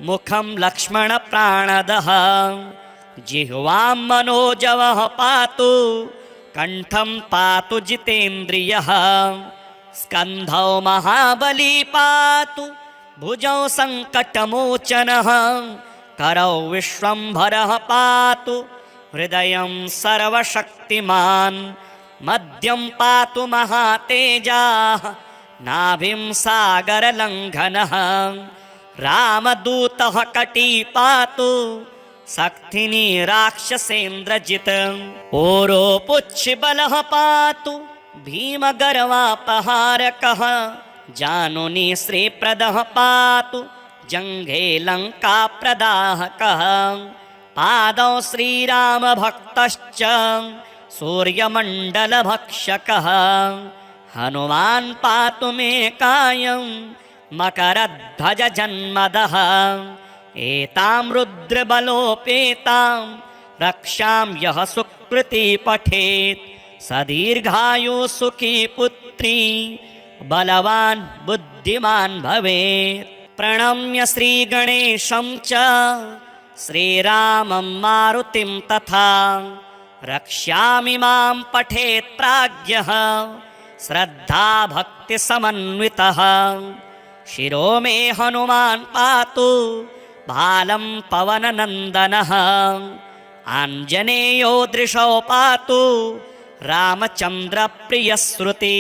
मुखं लक्ष्मणप्राणदः जिह्वां मनोजवः पातु कण्ठं पातु जितेन्द्रियः स्कन्धौ महाबली पातु भुजौ सङ्कटमोचनः करौ विश्वम्भरः पातु हृदयं सर्वशक्तिमान् मध्यं पातु महातेजाः नाभिं सागरलङ्घनः रामदूतः कटी पातु सक्थिनी राक्षसेन्द्रजित् ओरोपुच्छबलः पातु भीमगर्वापहारकः जानुनी श्रीप्रदः पातु जङ्घे लङ्काप्रदाहकः पादौ श्रीरामभक्तश्च सूर्यमण्डलभक्षकः हनुमान् पातु मे कायं मकरध्वजजन्मदः एतां रुद्रबलोपेतां रक्षां यः सुकृती पठेत् स दीर्घायुः सुखी पुत्री बलवान् बुद्धिमान् भवेत्। प्रणम्य श्रीगणेशं च श्रीरामं मारुतिं तथा रक्ष्यामि मां पठेत् प्राज्ञः श्रद्धाभक्तिसमन्वितः शिरो मे हनुमान् पातु भालं पवननन्दनः आञ्जनेयो दृशो पातु रामचन्द्रप्रियश्रुति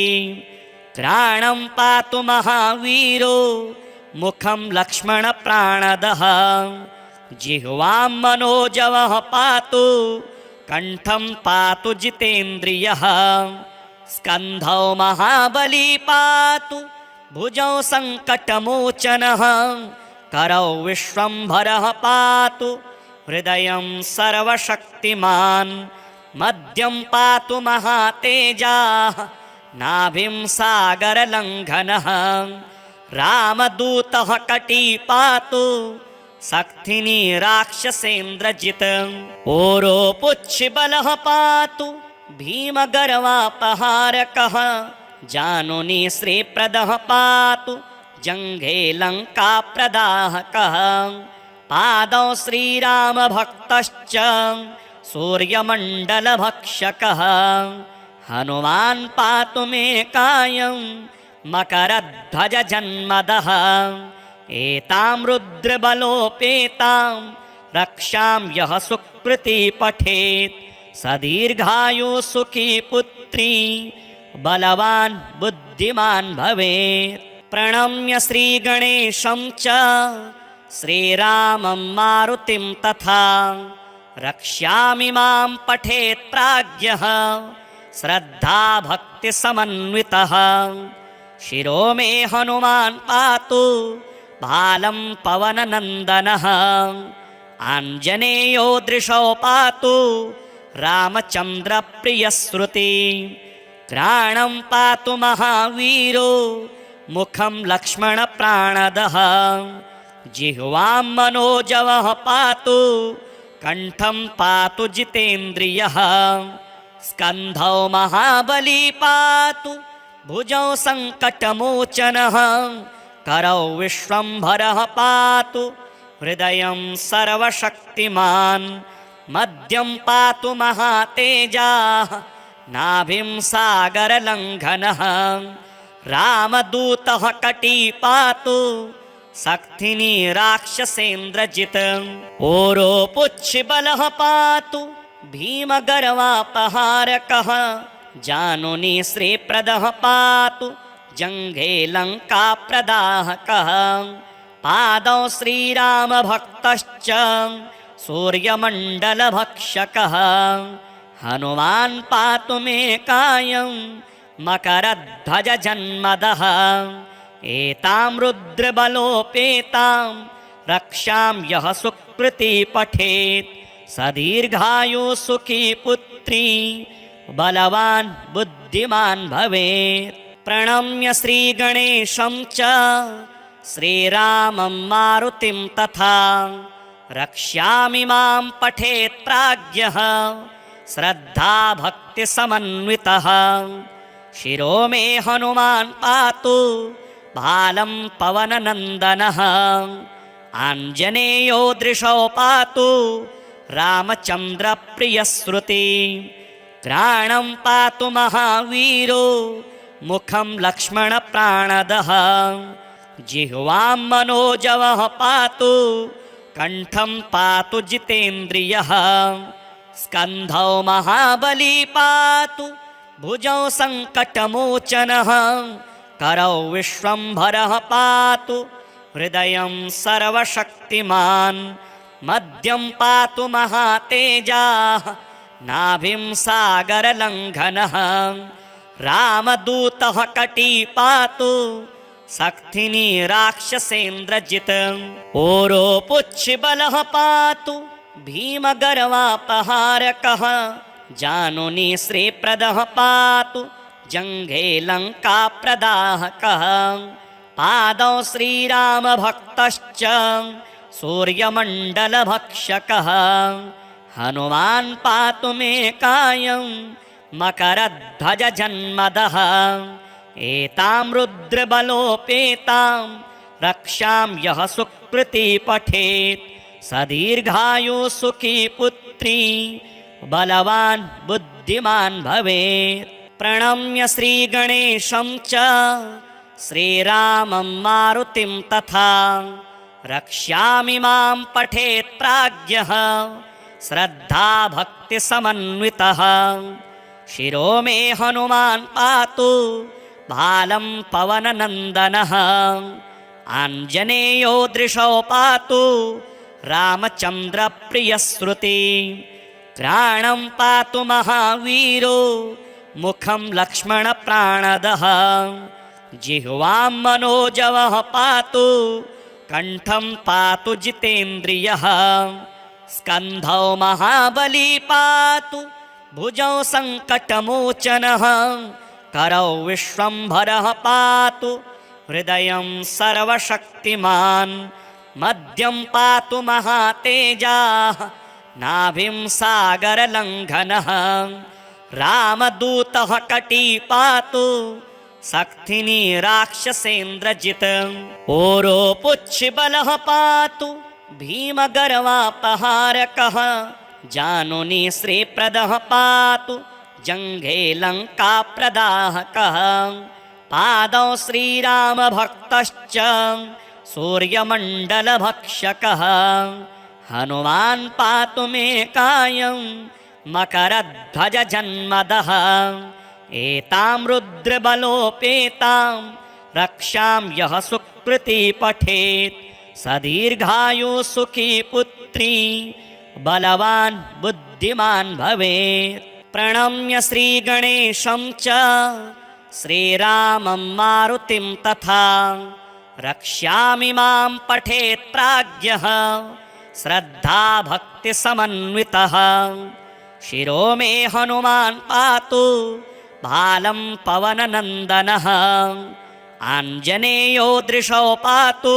घ्राणं पातु महावीरो मुखं लक्ष्मणप्राणदः जिह्वां मनोजवः पातु कण्ठं पातु जितेन्द्रियः स्कन्धौ महाबली पातु भुजौ सङ्कटमोचनः करौ विश्वम्भरः पातु हृदयं सर्वशक्तिमान् मध्यं पातु महातेजाः नाभिं सागरलङ्घनः रामदूतः कटी पातु सक्थिनी राक्षसेन्द्रजित् ओरोपुच्छबलः पातु भीमगर्वापहारकः जानुनी श्रीप्रदः पातु जङ्घे लङ्काप्रदाहकः पादौ श्रीरामभक्तश्च सूर्यमण्डलभक्षकः हनुमान् पातु मे कायं मकरध्वजजन्मदः एतां रुद्रबलोपेतां रक्षां यः सुकृती पठेत् स दीर्घायुः सुखी पुत्री बलवान् बुद्धिमान् भवेत्। प्रणम्य श्रीगणेशं च श्रीरामं मारुतिं तथा रक्ष्यामि मां पठेत् प्राज्ञः श्रद्धाभक्तिसमन्वितः शिरो मे हनुमान् पातु भालं पवननन्दनः आञ्जनेयो दृशो पातु रामचन्द्रप्रियश्रुति घ्राणं पातु महावीरो मुखं लक्ष्मणप्राणदः जिह्वां मनोजवः पातु कण्ठं पातु जितेन्द्रियः स्कन्धौ महाबली पातु भुजौ सङ्कटमोचनः करौ विश्वम्भरः पातु हृदयं सर्वशक्तिमान् मध्यं पातु महातेजाः नाभिं सागरलङ्घनः रामदूतः कटी पातु सक्थिनी राक्षसेन्द्रजित् ओरोपुच्छबलः पातु भीमगर्वापहारकः जानुनी श्रीप्रदः पातु जङ्घे लङ्काप्रदाहकः पादौ श्रीरामभक्तश्च सूर्यमण्डलभक्षकः हनुमान् पातु मे कायं मकरध्वजजन्मदः एतां रुद्रबलोपेतां रक्षां यः सुकृती पठेत् स दीर्घायुः सुखी पुत्री बलवान् बुद्धिमान् भवेत्। प्रणम्य श्रीगणेशं च श्रीरामं मारुतिं तथा रक्ष्यामि मां पठेत् प्राज्ञः श्रद्धाभक्तिसमन्वितः शिरो मे हनुमान् पातु भालं पवननन्दनः आञ्जनेयो दृशो पातु रामचन्द्रप्रियश्रुति घ्राणं पातु महावीरो मुखं लक्ष्मणप्राणदः जिह्वां मनोजवः पातु कण्ठं पातु जितेन्द्रियः स्कन्धौ महाबली पातु भुजौ सङ्कटमोचनः करौ विश्वम्भरः पातु हृदयं सर्वशक्तिमान् मध्यं पातु महातेजाः नाभिं सागरलङ्घनः रामदूतः कटी पातु सक्थिनी राक्षसेन्द्रजित् ओरोपुच्छिबलः पातु भीमगर्वापहारकः जानुनी श्रीप्रदः पातु जङ्घे लङ्काप्रदाहकः पादौ श्रीरामभक्तश्च सूर्यमण्डलभक्षकः हनुमान् पातु मे कायं मकरध्वजजन्मदः एतां रुद्रबलोपेतां रक्षां यः सुकृती पठेत् स दीर्घायुः सुखी पुत्री बलवान् बुद्धिमान् भवेत्। प्रणम्य श्रीगणेशं च श्रीरामं मारुतिं तथा रक्ष्यामि मां पठेत् प्राज्ञः श्रद्धाभक्तिसमन्वितः शिरो मे हनुमान् पातु भालं पवननन्दनः आञ्जनेयो दृशो पातु रामचन्द्रप्रियश्रुति घ्राणं पातु महावीरो मुखं लक्ष्मणप्राणदः जिह्वां मनोजवः पातु कण्ठं पातु जितेन्द्रियः स्कन्धौ महाबली पातु भुजौ सङ्कटमोचनः करौ विश्वम्भरः पातु हृदयं सर्वशक्तिमान् मध्यं पातु महातेजाः नाभिं सागरलङ्घनः रामदूतः कटी पातु सक्थिनी राक्षसेन्द्रजित् ओरोपुच्छिबलः पातु भीमगर्वापहारकः जानुनी श्रीप्रदः पातु जङ्घे लङ्काप्रदाहकः पादौ श्रीरामभक्तश्च सूर्यमण्डलभक्षकः हनुमान् पातु मे कायं मकरध्वजजन्मदः एतां रुद्रबलोपेतां रक्षां यः सुकृती पठेत् स दीर्घायुः सुखी पुत्री बलवान् बुद्धिमान् भवेत्। प्रणम्य श्रीगणेशं च श्रीरामं मारुतिं तथा रक्ष्यामि मां पठेत् प्राज्ञः श्रद्धाभक्तिसमन्वितः शिरो मे हनुमान् पातु भालं पवननन्दनः आञ्जनेयो दृशो पातु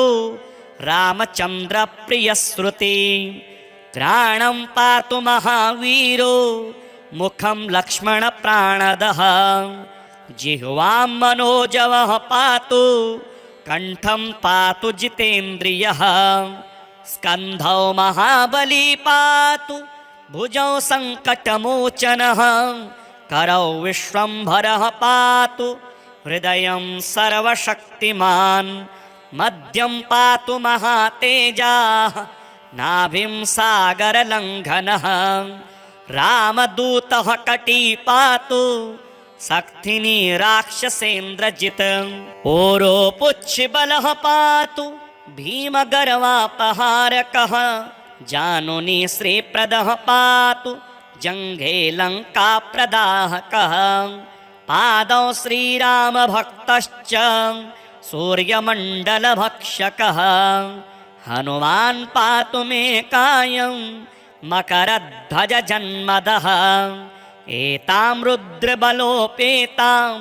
रामचन्द्रप्रियश्रुति घ्राणं पातु महावीरो मुखं लक्ष्मणप्राणदः जिह्वां मनोजवः पातु कण्ठं पातु जितेन्द्रियः स्कन्धौ महाबली पातु भुजौ सङ्कटमोचनः करौ विश्वम्भरः पातु हृदयं सर्वशक्तिमान् मध्यं पातु महातेजाः नाभिं सागरलङ्घनः रामदूतः कटी पातु सक्थिनी राक्षसेन्द्रजित् ओरोपुच्छिबलः पातु भीमगर्वापहारकः जानुनी श्रीप्रदः पातु जङ्घे लङ्काप्रदाहकः पादौ श्रीरामभक्तश्च सूर्यमण्डलभक्षकः हनुमान् पातु मे कायं मकरध्वजजन्मदः एतां रुद्रबलोपेतां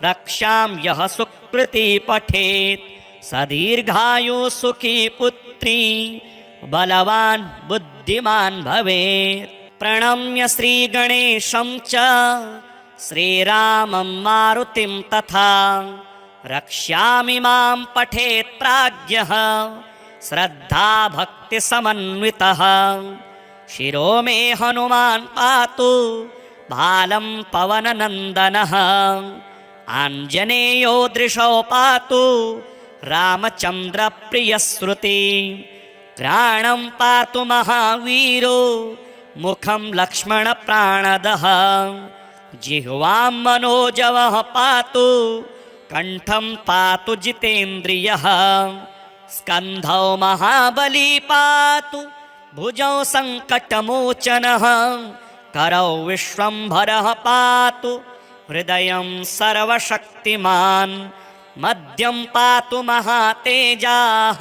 रक्षां यः सुकृती पठेत् सदीर्घायु सुखी पुत्री बलवान् बुद्धिमान् भवेत्। प्रणम्य श्रीगणेशं च श्रीरामं मारुतिं तथा रक्ष्यामि मां पठेत् प्राज्ञः श्रद्धा भक्तिसमन्वितः। शिरो मे हनुमान् पातु भालं पवननन्दनः आञ्जनेयो दृशो पातु रामचन्द्रप्रियश्रुति। घ्राणं पातु महावीरो मुखं लक्ष्मणप्राणदः जिह्वां मनोजवः पातु कण्ठं पातु जितेन्द्रियः। स्कन्धौ महाबली पातु भुजौ सङ्कटमोचनः करौ विश्वम्भरः पातु हृदयं सर्वशक्तिमान्। मध्यं पातु महातेजाः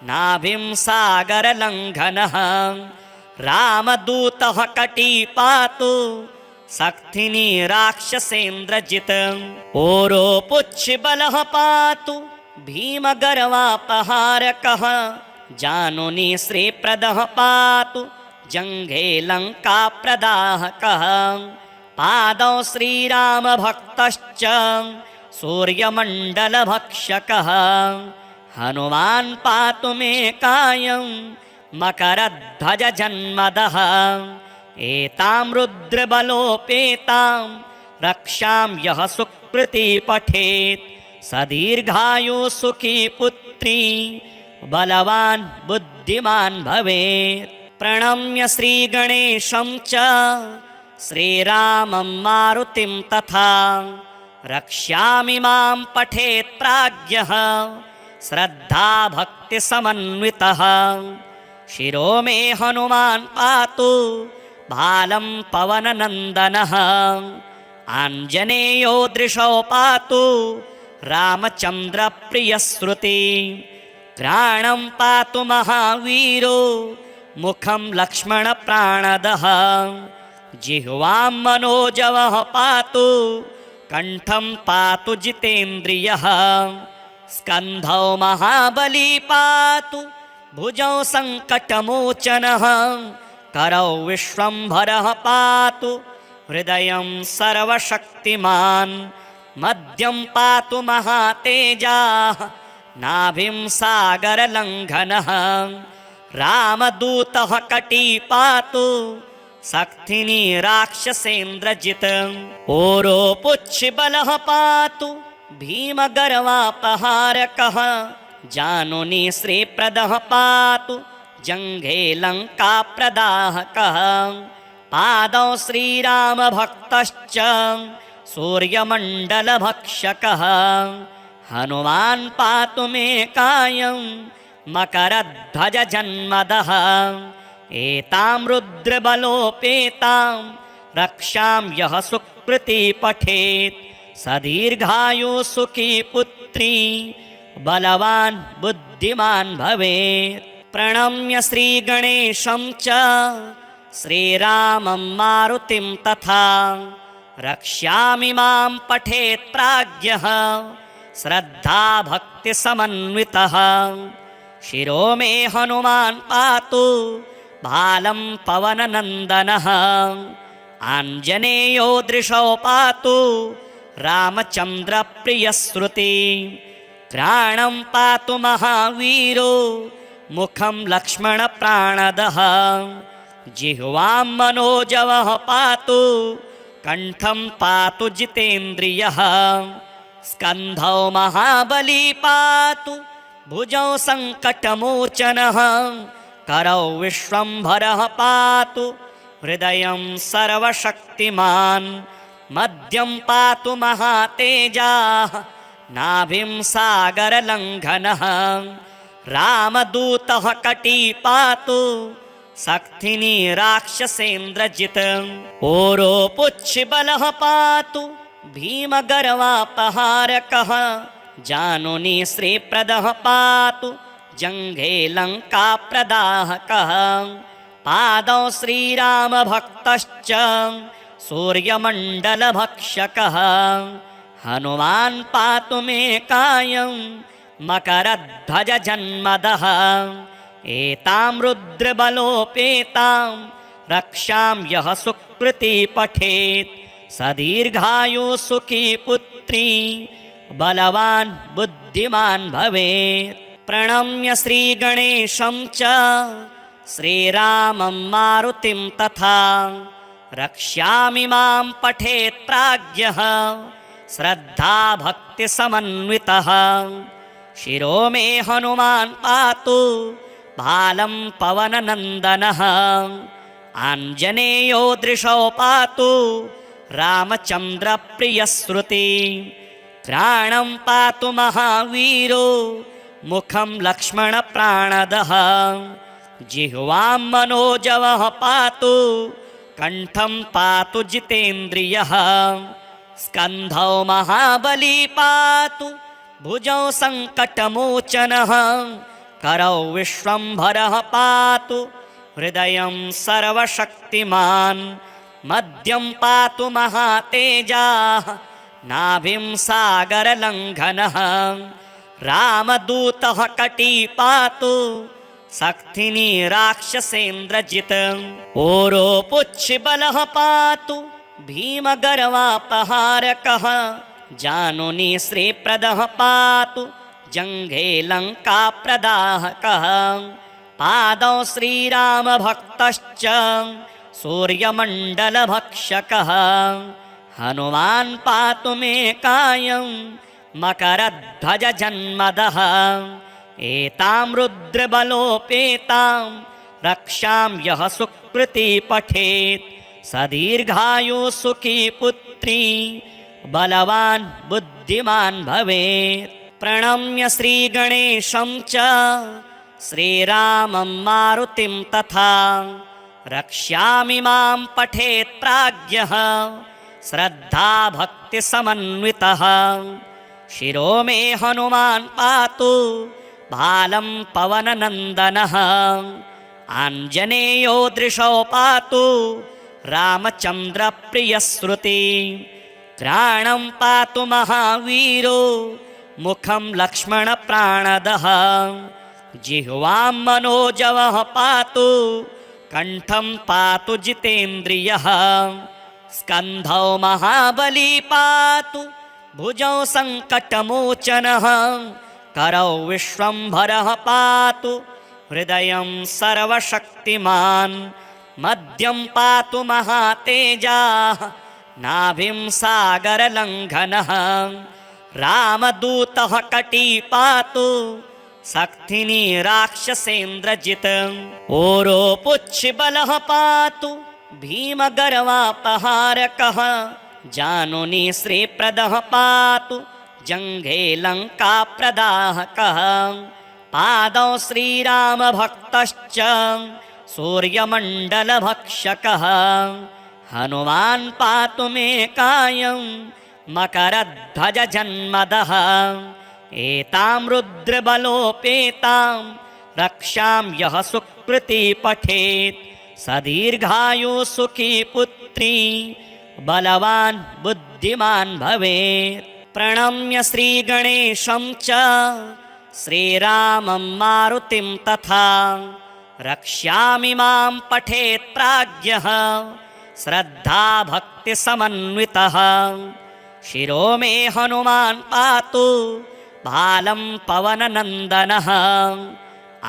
नाभिं सागरलङ्घनः रामदूतः कटी पातु सक्थिनी राक्षसेन्द्रजित्। ओरोपुच्छबलः पातु भीमगर्वापहारकः जानुनी श्रीप्रदः पातु जङ्घे लङ्काप्रदाहकः। पादौ श्रीरामभक्तश्च सूर्यमण्डलभक्षकः हनुमान् पातु मे कायं मकरध्वजजन्मदः। एतां रुद्रबलोपेतां रक्षां यः सुकृती पठेत् सदीर्घायु सुखी पुत्री बलवान् बुद्धिमान् भवेत्। प्रणम्य श्रीगणेशं च श्रीरामं मारुतिं तथा रक्ष्यामि मां पठेत् प्राज्ञः श्रद्धा भक्तिसमन्वितः। शिरो मे हनुमान् पातु भालं पवननन्दनः आञ्जनेयो दृशो पातु रामचन्द्रप्रियश्रुति। घ्राणं पातु महावीरो मुखं लक्ष्मणप्राणदः जिह्वां मनोजवः पातु कण्ठं पातु जितेन्द्रियः। स्कन्धौ महाबली पातु भुजौ सङ्कटमोचनः करौ विश्वम्भरः पातु हृदयं सर्वशक्तिमान्। मध्यं पातु महातेजाः नाभिं सागरलङ्घनः रामदूतः कटी पातु सक्थिनी राक्षसेन्द्रजित्। ओरोपुच्छबलः पातु भीमगर्वापहारकः जानुनी श्रीप्रदः पातु जङ्घे लङ्काप्रदाहकः। पादौ श्रीरामभक्तश्च सूर्यमण्डलभक्षकः हनुमान् पातु मे कायं मकरध्वजजन्मदः। एतां रुद्रबलोपेतां रक्षां यः सुकृती पठेत् सदीर्घायु सुखी पुत्री बलवान् बुद्धिमान् भवेत्। प्रणम्य श्रीगणेशं च श्रीरामं मारुतिं तथा रक्ष्यामि मां पठेत् प्राज्ञः श्रद्धा भक्तिसमन्वितः। शिरो मे हनुमान् पातु भालं पवननन्दनः आञ्जनेयो दृशो पातु रामचन्द्रप्रियश्रुति। घ्राणं पातु महावीरो मुखं लक्ष्मणप्राणदः जिह्वां मनोजवः पातु कण्ठं पातु जितेन्द्रियः। स्कन्धौ महाबली पातु भुजौ सङ्कटमोचनः करौ विश्वम्भरः पातु हृदयं सर्वशक्तिमान्। मध्यं पातु महातेजाः नाभिं सागरलङ्घनः रामदूतः कटी पातु सक्थिनी राक्षसेन्द्रजित्। ओरोपुच्छबलः पातु भीमगर्वापहारकः जानुनी श्रीप्रदः पातु जङ्घे लङ्काप्रदाहकः। पादौ श्रीरामभक्तश्च सूर्यमण्डलभक्षकः हनुमान् पातु मे कायं मकरध्वजजन्मदः एतां रुद्रबलोपेतां रक्षां यः सुकृती पठेत् स दीर्घायुः सुखी पुत्री बलवान् बुद्धिमान् भवेत्। प्रणम्य श्रीगणेशं च श्रीरामं मारुतिं तथा रक्ष्यामि मां पठेत् प्राज्ञः श्रद्धा भक्तिसमन्वितः। शिरो मे हनुमान् पातु भालं पवननन्दनः आञ्जनेयो दृशौ पातु रामचन्द्रप्रियश्रुति। घ्राणं पातु महावीरो मुखं लक्ष्मणप्राणदः जिह्वां मनोजवः पातु कण्ठं पातु जितेन्द्रियः। स्कन्धौ महाबली पातु भुजौ सङ्कटमोचनः करौ विश्वम्भरः पातु हृदयं सर्वशक्तिमान्। मध्यं पातु महातेजाः नाभिं सागरलङ्घनः रामदूतः कटी पातु सक्थिनी राक्षसेन्द्रजित्। ओरोपुच्छिबलः पातु भीमगर्वापहारकः जानुनी श्रीप्रदः पातु जङ्घे लङ्काप्रदाहकः। पादौ श्रीरामभक्तश्च सूर्यमण्डलभक्षकः हनुमान् पातु मे कायं मकरध्वजजन्मदः एतां रुद्रबलोपेतां रक्षां यः सुकृती पठेत् स दीर्घायुः सुखी पुत्री बलवान् बुद्धिमान् भवेत्। प्रणम्य श्रीगणेशं च श्रीरामं मारुतिं तथा रक्ष्यामि मां पठेत् प्राज्ञः श्रद्धा भक्तिसमन्वितः। शिरो मे हनुमान् पातु भालं पवननन्दनः आञ्जनेयो दृशौ पातु रामचन्द्रप्रियश्रुति। घ्राणं पातु महावीरो मुखं लक्ष्मणप्राणदः जिह्वां मनोजवः पातु कण्ठं पातु जितेन्द्रियः। स्कन्धौ महाबली पातु भुजौ सङ्कटमोचनः करौ विश्वम्भरः पातु हृदयं सर्वशक्तिमान्। मध्यं पातु महातेजाः नाभिं सागरलङ्घनः रामदूतः कटी पातु सक्थिनी राक्षसेन्द्रजित्। ओरोपुच्छिबलः पातु भीमगर्वापहारकः जानुनी श्रीप्रदः पातु जङ्घे लङ्काप्रदाहकः। पादौ श्रीरामभक्तश्च सूर्यमण्डलभक्षकः हनुमान् पातु मे कायं मकरध्वजजन्मदः एतां रुद्रबलोपेतां रक्षां यः सुकृती पठेत् स दीर्घायुः सुखी पुत्री बलवान् बुद्धिमान् भवेत्। प्रणम्य श्रीगणेशं च श्रीरामं मारुतिं तथा रक्ष्यामि मां पठेत् प्राज्ञः श्रद्धा भक्तिसमन्वितः। शिरो मे हनुमान् पातु भालं पवननन्दनः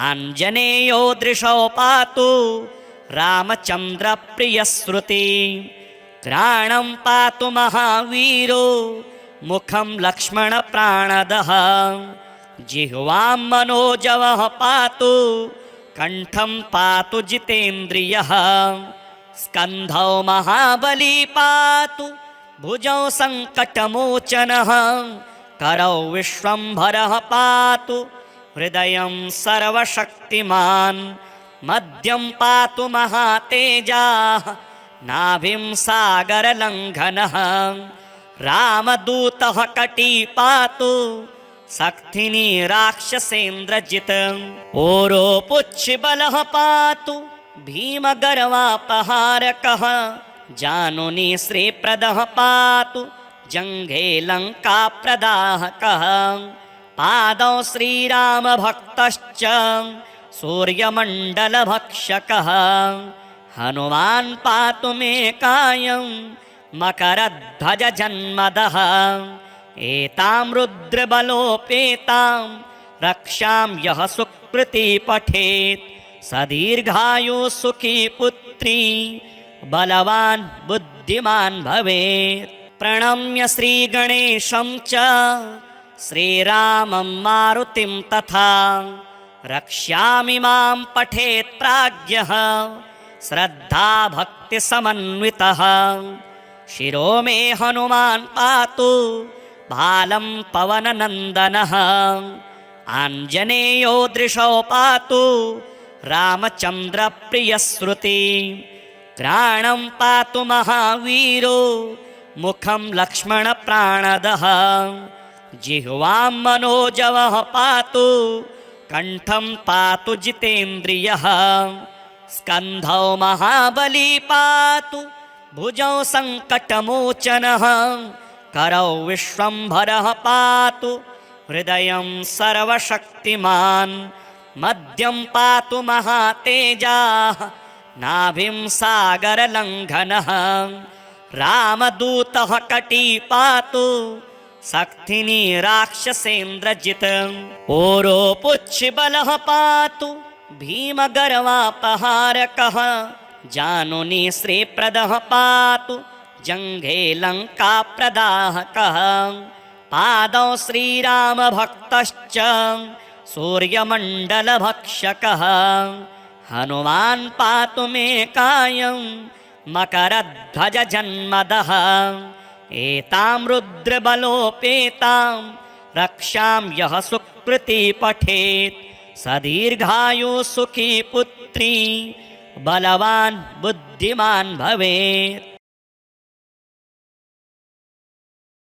आञ्जनेयो दृशौ पातु रामचन्द्रप्रियश्रुति। घ्राणं पातु महावीरो मुखं लक्ष्मणप्राणदः जिह्वां मनोजवः पातु कण्ठं पातु जितेन्द्रियः। स्कन्धौ महाबली पातु भुजौ सङ्कटमोचनः करौ विश्वम्भरः पातु हृदयं सर्वशक्तिमान्। मध्यं पातु महातेजाः नाभिं सागरलङ्घनः रामदूतः कटी पातु सक्थिनी राक्षसेन्द्रजित्। ओरोपुच्छिबलः पातु भीमगर्वापहारकः जानुनी श्रीप्रदः पातु जङ्घे लङ्काप्रदाहकः। पादौ श्रीरामभक्तश्च सूर्यमण्डलभक्षकः हनुमान् पातु मे कायं मकरध्वजजन्मदः एतां रुद्रबलोपेतां रक्षां यः सुकृती पठेत् स दीर्घायुः सुखी पुत्री बलवान् बुद्धिमान् भवेत्। प्रणम्य श्रीगणेशं च श्रीरामं मारुतिं तथा रक्ष्यामि मां पठेत् प्राज्ञः श्रद्धा भक्तिसमन्वितः। शिरो मे हनुमान् पातु बालं पवननन्दनः आञ्जनेयो दृशौ पातु रामचन्द्रप्रियश्रुति घ्राणं पातु महावीरो मुखं लक्ष्मणप्राणदः जिह्वां मनोजवः पातु कण्ठं पातु जितेन्द्रियः स्कन्धौ महाबली पातु भुजौ सङ्कटमोचनः करौ विश्वम्भरः पातु हृदयं सर्वशक्तिमान् मध्यं पातु महातेजाः नाभिं सागरलङ्घनः रामदूतः कटी पातु शक्तिनी राक्षसेन्द्रजित् ओरोपुच्छबलः पातु भीमगर्वापहारकः जानुनी श्रीप्रदः पातु जङ्घे लङ्काप्रदाहकः पादौ श्रीरामभक्तश्च सूर्यमण्डलभक्षकः हनुमान् पातु मे कायं मकरध्वजजन्मदः एतां रुद्रबलोपेतां रक्षां यः सुकृती पठेत् स दीर्घायुः सुखी पुत्री बलवान् बुद्धिमान् भवेत्।